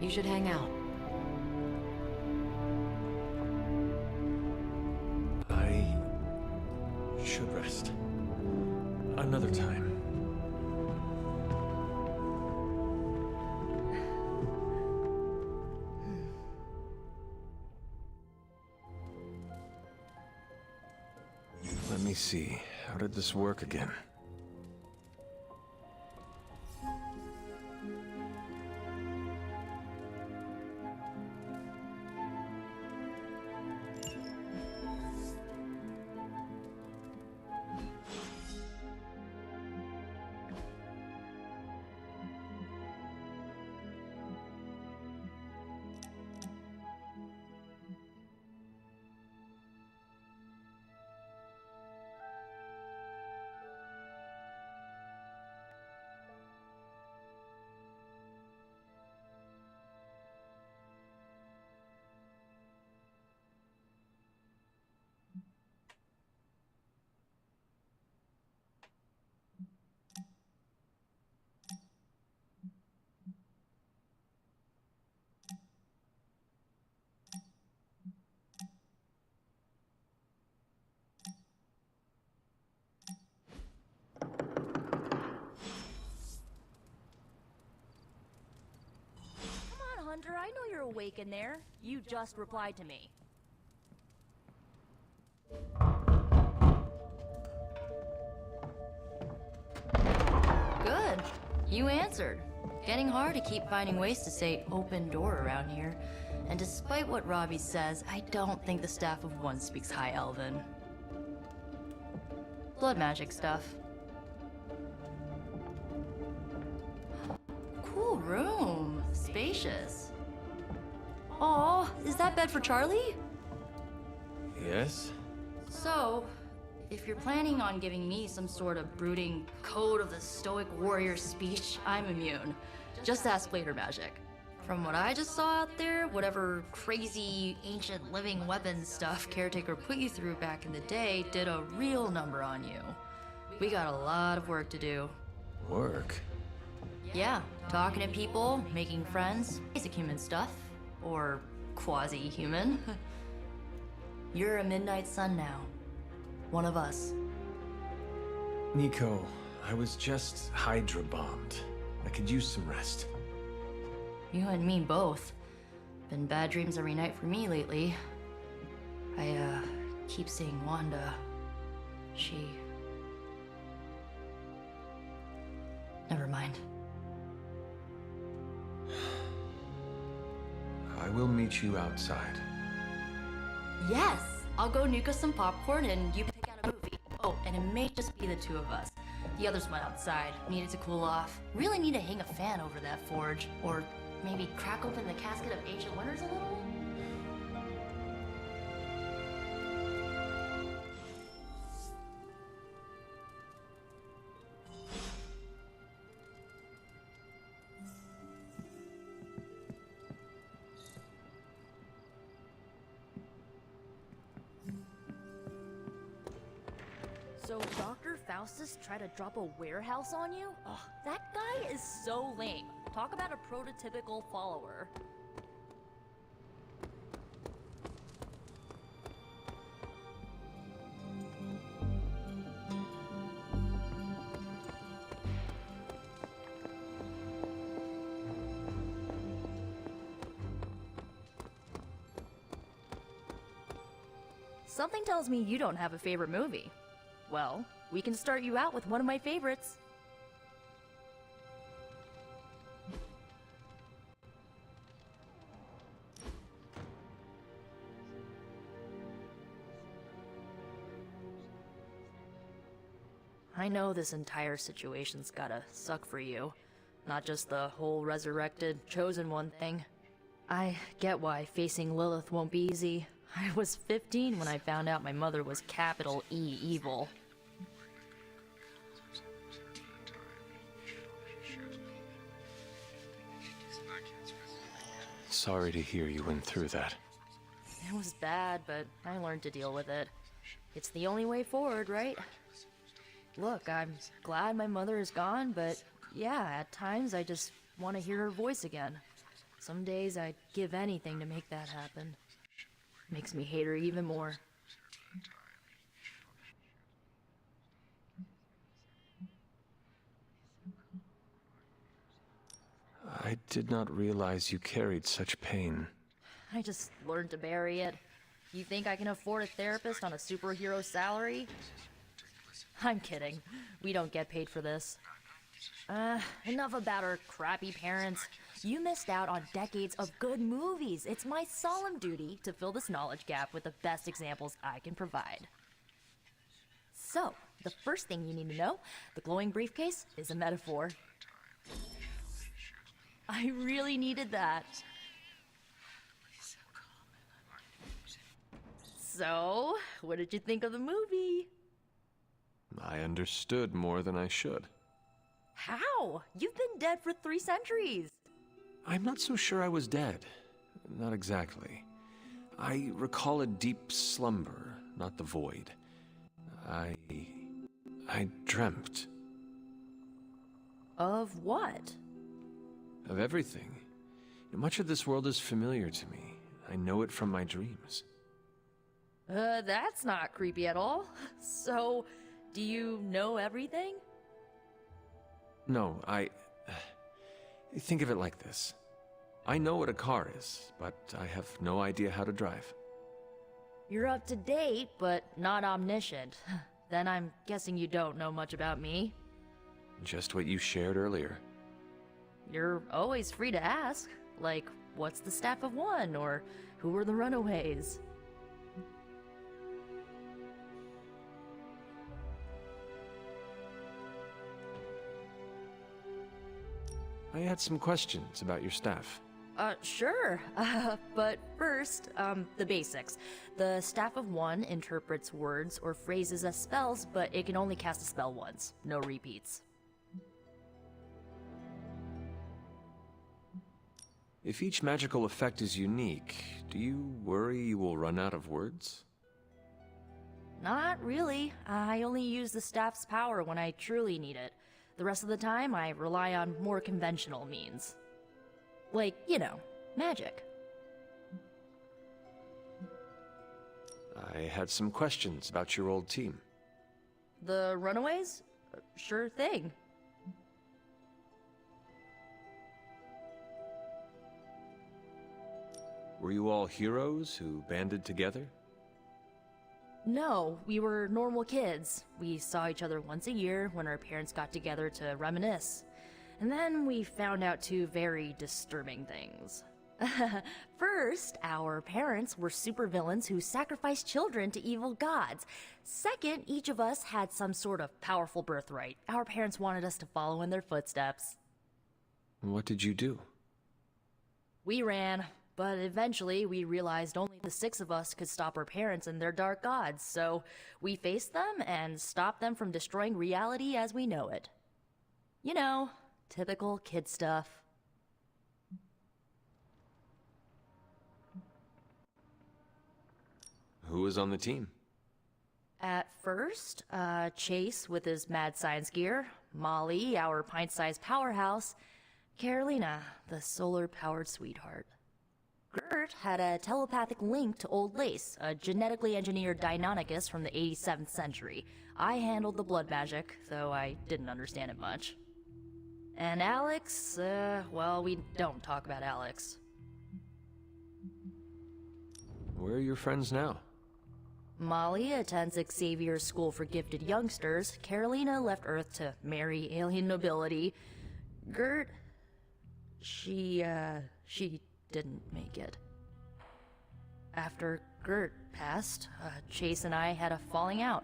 Speaker 9: You should hang out.
Speaker 3: I should rest. Another time. Let me see. How did this work again?
Speaker 21: Hunter, I know you're awake in there. You just replied to me.
Speaker 2: Good. You answered. Getting hard to keep finding ways to say open door around here. And despite what Robbie says, I don't think the staff of One speaks High Elven. Blood magic stuff. Cool room. Spacious. Aw, is that bed for Charlie?
Speaker 3: Yes?
Speaker 2: So, if you're planning on giving me some sort of brooding code of the stoic warrior speech, I'm immune. Just ask later magic. From what I just saw out there, whatever crazy ancient living weapons stuff Caretaker put you through back in the day did a real number on you. We got a lot of work to do.
Speaker 3: Work?
Speaker 2: Yeah, talking to people, making friends, basic human stuff. Or
Speaker 21: quasi-human. You're a Midnight Sun now. One of us.
Speaker 3: Nico, I was just Hydra bombed. I could use some rest.
Speaker 21: You and me both. Been bad dreams every night for me lately. I, keep seeing Wanda. She... Never mind.
Speaker 3: I will meet you outside.
Speaker 21: Yes! I'll go nuke us some popcorn and you pick out a movie. Oh, and it may just be the two of us. The others went outside, needed to cool off. Really need to hang a fan over that forge. Or maybe crack open the casket of ancient wonders a little? So Dr. Faustus tried to drop a warehouse on you? Ugh, that guy is so lame. Talk about a prototypical follower. Something tells me you don't have a favorite movie. Well, we can start you out with one of my favorites. I know this entire situation's gotta suck for you. Not just the whole resurrected, chosen one thing. I get why facing Lilith won't be easy. I was 15 when I found out my mother was capital E evil.
Speaker 3: Sorry to hear you went through that.
Speaker 21: It was bad, but I learned to deal with it. It's the only way forward, right? Look, I'm glad my mother is gone, but yeah, at times I just want to hear her voice again. Some days I'd give anything to make that happen. Makes me hate her even more.
Speaker 3: I did not realize you carried such pain.
Speaker 21: I just learned to bury it. You think I can afford a therapist on a superhero salary? I'm kidding. We don't get paid for this. Enough about our crappy parents. You missed out on decades of good movies. It's my solemn duty to fill this knowledge gap with the best examples I can provide. So, the first thing you need to know, the glowing briefcase is a metaphor. I really needed that. So, what did you think of the movie?
Speaker 3: I understood more than I should.
Speaker 21: How? You've been dead for 3 centuries.
Speaker 3: I'm not so sure I was dead. Not exactly. I recall a deep slumber, not the void. I dreamt.
Speaker 21: Of what?
Speaker 3: Of everything. Much of this world is familiar to me. I know it from my dreams.
Speaker 21: That's not creepy at all. So, do you know everything?
Speaker 3: No, think of it like this. I know what a car is, but I have no idea how to drive.
Speaker 21: You're up to date, but not omniscient. Then I'm guessing you don't know much about me.
Speaker 3: Just what you shared earlier.
Speaker 21: You're always free to ask. Like, what's the Staff of One? Or who were the Runaways?
Speaker 3: I had some questions about your staff.
Speaker 21: Sure. But first, the basics. The Staff of One interprets words or phrases as spells, but it can only cast a spell once. No repeats.
Speaker 3: If each magical effect is unique, do you worry you will run out of words?
Speaker 21: Not really. I only use the staff's power when I truly need it. The rest of the time, I rely on more conventional means. Like, you know, magic.
Speaker 3: I had some questions about your old team.
Speaker 21: The Runaways? Sure thing.
Speaker 3: Were you all heroes who banded together?
Speaker 21: No, we were normal kids. We saw each other once a year when our parents got together to reminisce. And then we found out two very disturbing things. First, our parents were supervillains who sacrificed children to evil gods. Second, each of us had some sort of powerful birthright. Our parents wanted us to follow in their footsteps.
Speaker 3: What did you do?
Speaker 21: We ran, but eventually we realized only the 6 of us could stop our parents and their dark gods, so we faced them and stopped them from destroying reality as we know it. You know, typical kid stuff.
Speaker 3: Who was on the team?
Speaker 21: At first, Chase with his mad science gear, Molly, our pint-sized powerhouse, Carolina, the solar-powered sweetheart. Gert had a telepathic link to Old Lace, a genetically engineered Deinonychus from the 87th century. I handled the blood magic, though I didn't understand it much. And Alex, well, we don't talk about Alex.
Speaker 3: Where are your friends now?
Speaker 21: Molly attends Xavier's School for Gifted Youngsters. Carolina left Earth to marry alien nobility. Gert... She didn't make it. After Gert passed, Chase and I had a falling out.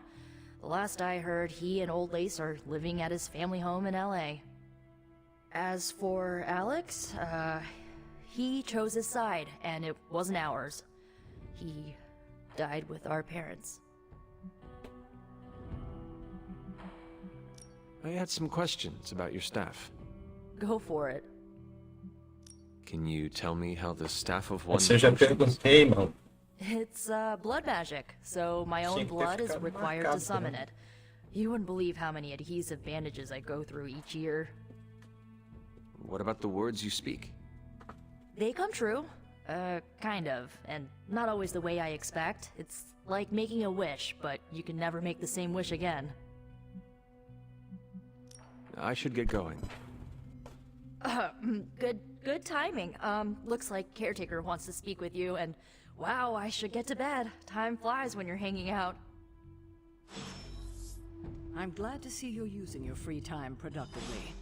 Speaker 21: The last I heard, he and Old Lace are living at his family home in LA. As for Alex, he chose his side, and it wasn't ours. He died with our parents.
Speaker 3: I had some questions about your staff.
Speaker 21: Go for it.
Speaker 3: Can you tell me how the staff of one
Speaker 1: Essa eu já perguntei, mano.
Speaker 21: It's blood magic, so my own blood is required to summon it. You wouldn't believe how many adhesive bandages I go through each year.
Speaker 3: What about the words you speak?
Speaker 21: They come true. Kind of, and not always the way I expect. It's like making a wish, but you can never make the same wish again.
Speaker 3: I should get going.
Speaker 21: Good timing. Looks like Caretaker wants to speak with you, and wow, I should get to bed. Time flies when you're hanging out.
Speaker 7: I'm glad to see you're using your free time productively.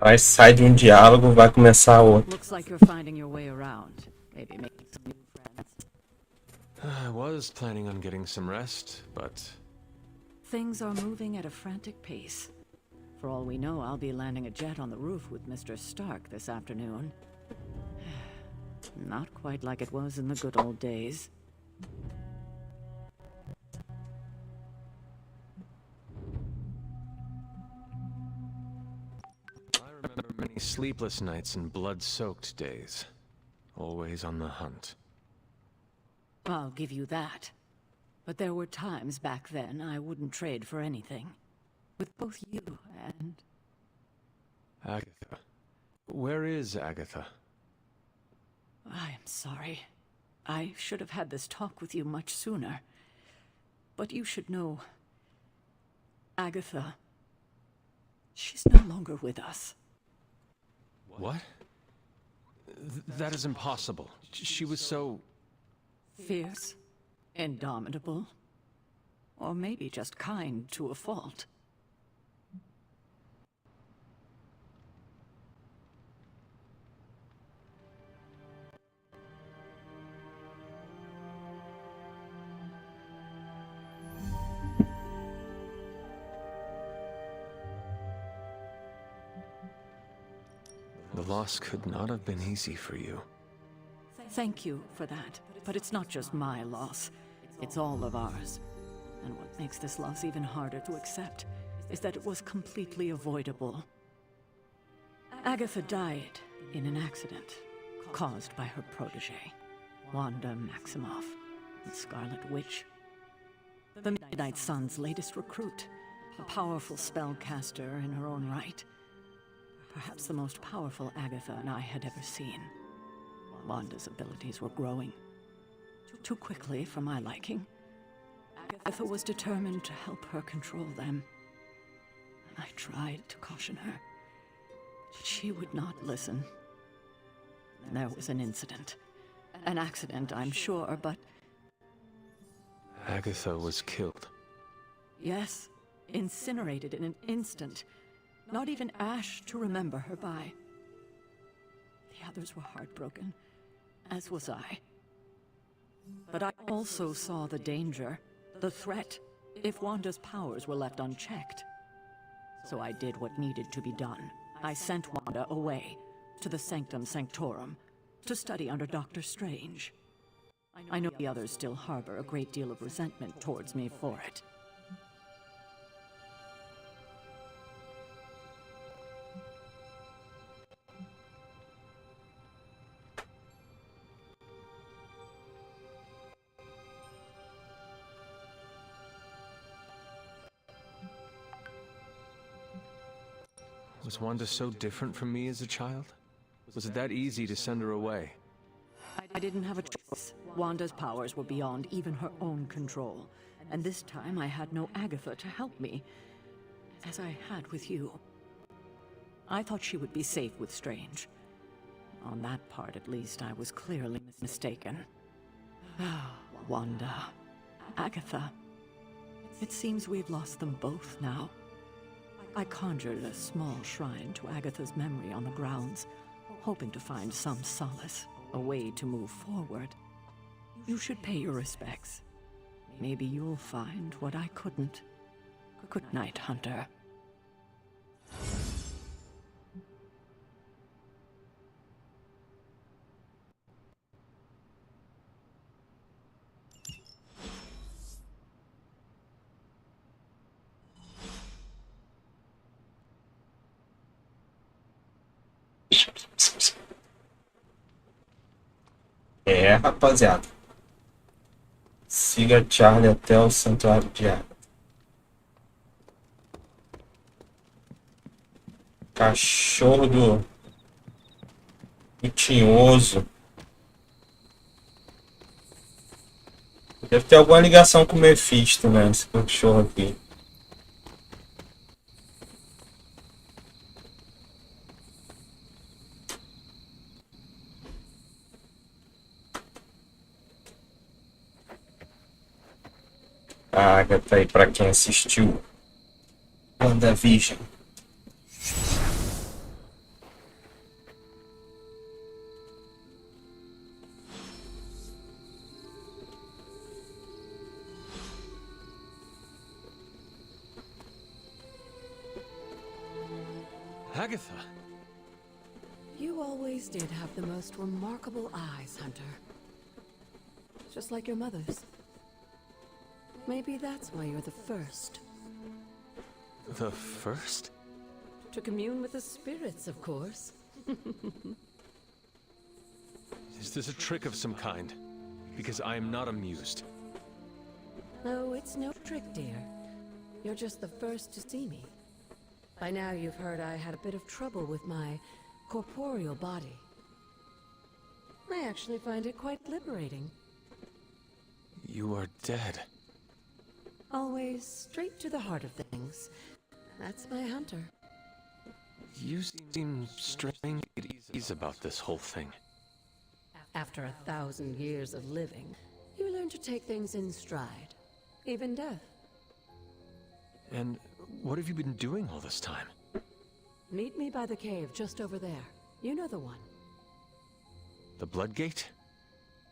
Speaker 1: Aí sai de diálogo, vai começar outro.
Speaker 7: Looks like you're finding your way around. Maybe making some new friends.
Speaker 3: I was planning on getting some rest, but...
Speaker 7: Things are moving at a frantic pace. For all we know, I'll be landing a jet on the roof with Mr. Stark this afternoon. Not quite like it was in the good old days.
Speaker 3: I remember many sleepless nights and blood-soaked days. Always on the hunt.
Speaker 7: I'll give you that. But there were times back then I wouldn't trade for anything. With both you and...
Speaker 3: Agatha. Where is Agatha?
Speaker 7: I am sorry. I should have had this talk with you much sooner. But you should know... Agatha... She's no longer with us.
Speaker 3: What? That is impossible. She was so...
Speaker 7: Fierce, indomitable, or maybe just kind to a fault.
Speaker 3: The loss could not have been easy for you.
Speaker 7: Thank you for that, but it's not just my loss. It's all of ours. And what makes this loss even harder to accept is that it was completely avoidable. Agatha died in an accident caused by her protege, Wanda Maximoff, the Scarlet Witch. The Midnight Sun's latest recruit, a powerful spellcaster in her own right. Perhaps the most powerful Agatha and I had ever seen. Wanda's abilities were growing. Too quickly for my liking. Agatha was determined to help her control them. I tried to caution her. She would not listen. There was an incident. An accident, I'm sure, but...
Speaker 3: Agatha was killed.
Speaker 7: Yes, incinerated in an instant. Not even ash to remember her by. The others were heartbroken, as was I. But I also saw the danger, the threat, if Wanda's powers were left unchecked. So I did what needed to be done. I sent Wanda away, to the Sanctum Sanctorum, to study under Doctor Strange. I know the others still harbor a great deal of resentment towards me for it.
Speaker 3: Was Wanda so different from me as a child? Was it that easy to send her away?
Speaker 7: I didn't have a choice. Wanda's powers were beyond even her own control. And this time I had no Agatha to help me, as I had with you. I thought she would be safe with Strange. On that part, at least, I was clearly mistaken. Wanda. Agatha. It seems we've lost them both now. I conjured a small shrine to Agatha's memory on the grounds, hoping to find some solace, a way to move forward. You should pay your respects. Maybe you'll find what I couldn't. Good night, Hunter.
Speaker 1: É, rapaziada. Siga Charlie até o Santuário de Água. Cachorro do tinhoso. Deve ter alguma ligação com o Mephisto, né? Esse cachorro aqui. A Agatha aí pra quem assistiu WandaVision.
Speaker 3: Agatha!
Speaker 7: You always did have the most remarkable eyes, Hunter. Just like your mother's. Maybe that's why you're the first.
Speaker 3: The first?
Speaker 7: To commune with the spirits, of course.
Speaker 3: Is this a trick of some kind? Because I am not amused.
Speaker 7: Oh, it's no trick, dear. You're just the first to see me. By now you've heard I had a bit of trouble with my corporeal body. I actually find it quite liberating.
Speaker 3: You are dead.
Speaker 7: Always straight to the heart of things. That's my Hunter.
Speaker 3: You seem strange at ease about this whole thing.
Speaker 7: After 1,000 years of living, you learn to take things in stride. Even death.
Speaker 3: And what have you been doing all this time?
Speaker 7: Meet me by the cave just over there. You know the one.
Speaker 3: The Bloodgate?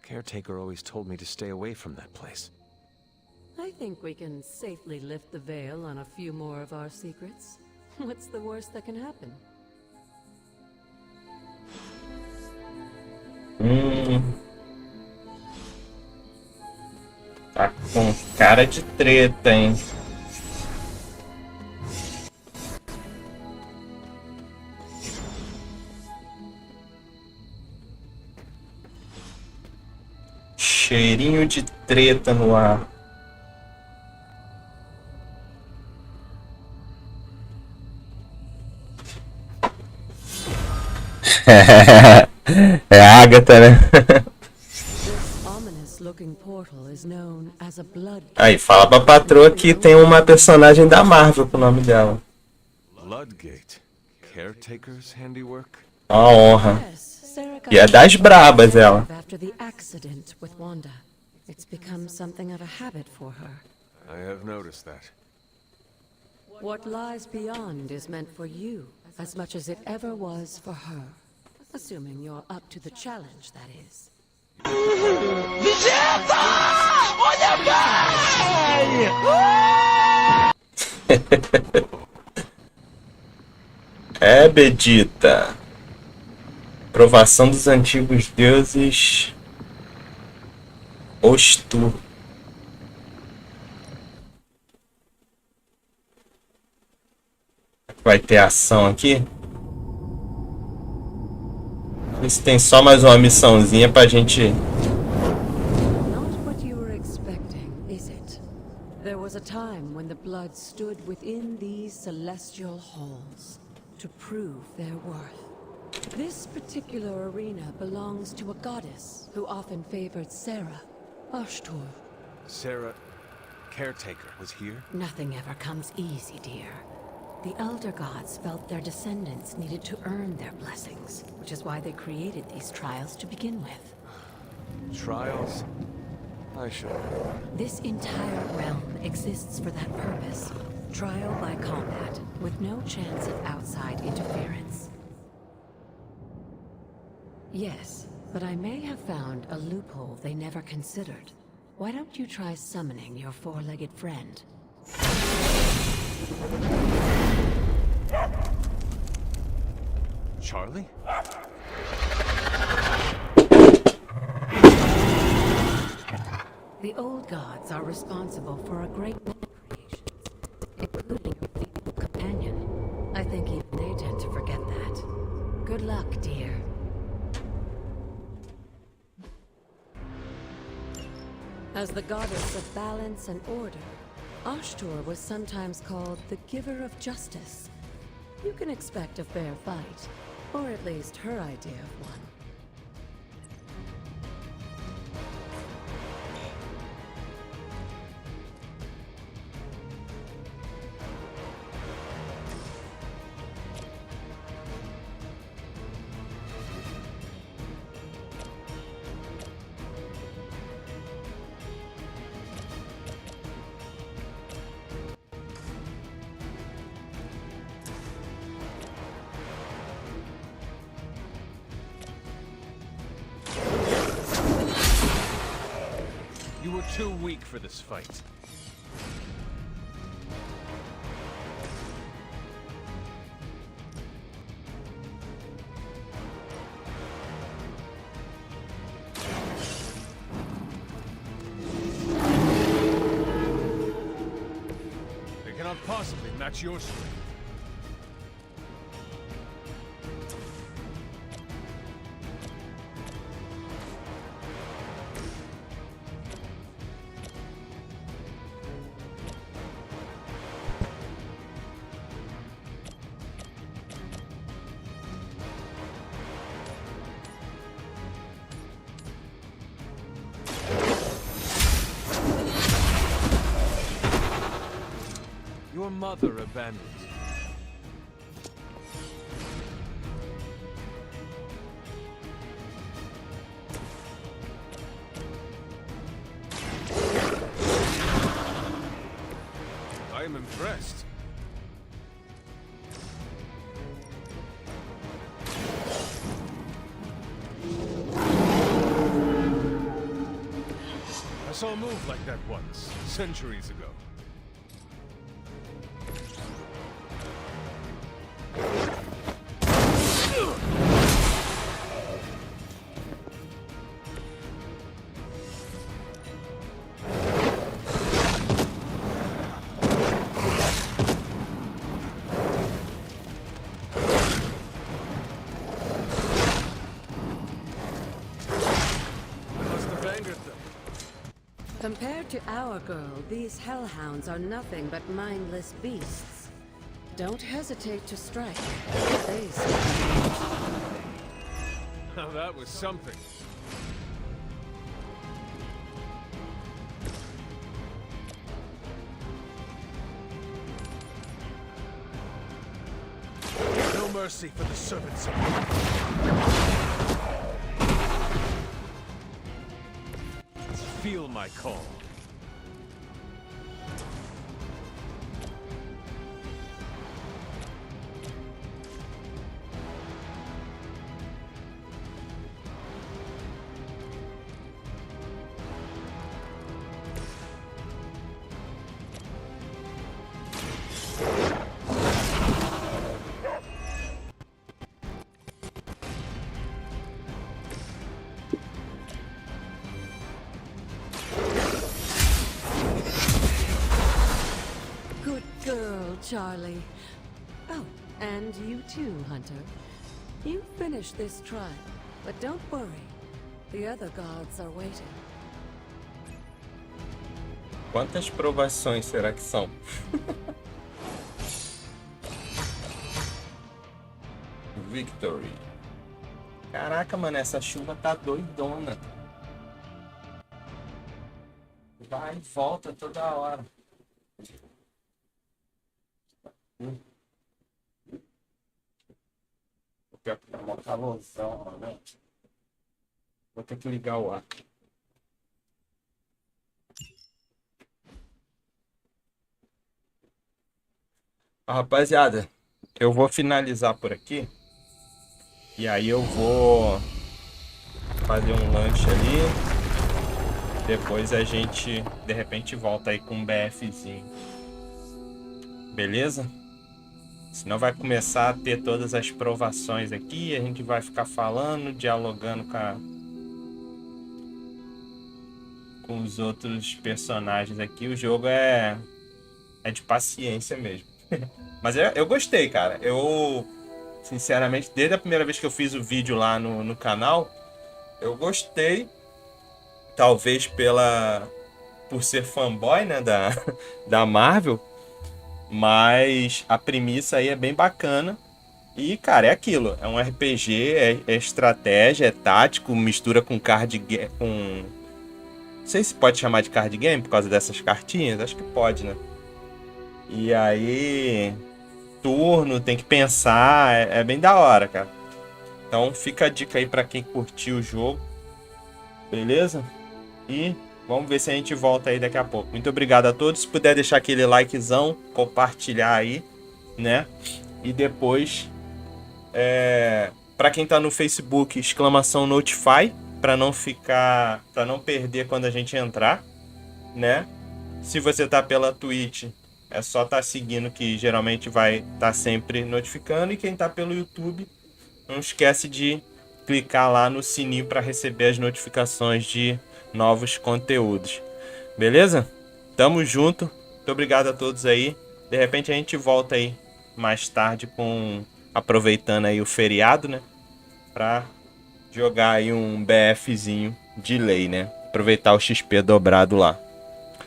Speaker 3: Caretaker always told me to stay away from that place.
Speaker 7: I think we can safely lift the veil on a few more of our secrets. What's the worst that can happen?
Speaker 1: Tá com cara de treta, hein? Cheirinho de treta no ar. É a Agatha, né?
Speaker 7: This ominous looking strange-looking portal is known as a blood.
Speaker 1: Aí, fala pra patroa que tem uma personagem da Marvel com o nome dela.
Speaker 3: Bloodgate. Caretaker's handiwork?
Speaker 1: Uma honra. E é das brabas, ela.
Speaker 7: After the accident with Wanda, it's become something of a habit for her.
Speaker 3: I have noticed that.
Speaker 7: What lies beyond is meant for you as much as it ever was for her. Assuming you're up to the challenge, that is.
Speaker 1: É, Bedita. Provação dos antigos deuses. Ostu. Vai ter ação aqui. Ver se tem só mais uma missãozinha pra gente.
Speaker 7: Not what you were expecting, is it? There was a time when the blood stood within these celestial halls to prove their worth. This particular arena belongs to a goddess who often favored Sarah, Ashtur.
Speaker 3: Sarah, Caretaker, was here?
Speaker 7: Nothing ever comes easy, dear. The Elder Gods felt their descendants needed to earn their blessings, which is why they created these trials to begin with.
Speaker 3: Trials? I should.
Speaker 7: This entire realm exists for that purpose. Trial by combat, with no chance of outside interference. Yes, but I may have found a loophole they never considered. Why don't you try summoning your four-legged friend?
Speaker 3: Charlie?
Speaker 7: The old gods are responsible for a great many creations, including your feeble companion. I think even they tend to forget that. Good luck, dear. As the goddess of balance and order, Ashtur was sometimes called the giver of justice. You can expect a fair fight, or at least her idea of one.
Speaker 3: You were too weak for this fight. They cannot possibly match your strength. Your mother abandoned you. I am impressed. I saw a move like that once, centuries ago.
Speaker 7: Compared to our girl, these hellhounds are nothing but mindless beasts. Don't hesitate to strike. They
Speaker 3: Now that was something.
Speaker 10: mercy for the servants of
Speaker 3: Feel my call.
Speaker 18: Good girl, Charlie. Oh, and you too, Hunter. You finished this trial, but don't worry. The other guards are waiting.
Speaker 1: Quantas provações será que são? Victory. Caraca, mano, essa chuva tá doidona. Vai e volta toda hora. Pior que tá uma calorzão, mano. Vou ter que ligar o ar. Rapaziada, eu vou finalizar por aqui. E aí eu vou fazer um lanche ali. Depois a gente, de repente, volta aí com um BFzinho. Beleza? Senão vai começar a ter todas as provações aqui. A gente vai ficar falando, dialogando com os outros personagens aqui. O jogo é de paciência mesmo. Mas eu gostei, cara. Eu, sinceramente, desde a primeira vez que eu fiz o vídeo lá no canal, eu gostei. Talvez por ser fanboy, né, da Marvel. Mas a premissa aí é bem bacana. E, cara, é aquilo. É um RPG, é estratégia, é tático, mistura com card game. Não sei se pode chamar de card game por causa dessas cartinhas. Acho que pode, né? E aí, turno, tem que pensar. É bem da hora, cara. Então fica a dica aí pra quem curtiu o jogo. Beleza? E vamos ver se a gente volta aí daqui a pouco. Muito obrigado a todos. Se puder deixar aquele likezão, compartilhar aí, né? E depois, para quem tá no Facebook, exclamação Notify, para não perder quando a gente entrar, né? Se você tá pela Twitch, é só tá seguindo, que geralmente vai estar sempre notificando. E quem tá pelo YouTube, não esquece de clicar lá no sininho para receber as notificações de novos conteúdos. Beleza? Tamo junto. Muito obrigado a todos aí. De repente a gente volta aí mais tarde aproveitando aí o feriado, né? Pra jogar aí um BFzinho de lei, né? Aproveitar o XP dobrado lá.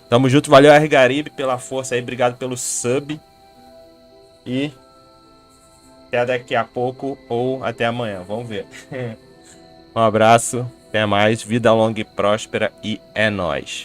Speaker 1: Tamo junto, valeu Argaribe pela força aí, obrigado pelo sub. E até daqui a pouco ou até amanhã, vamos ver. Um abraço, até mais, vida longa e próspera e é nóis.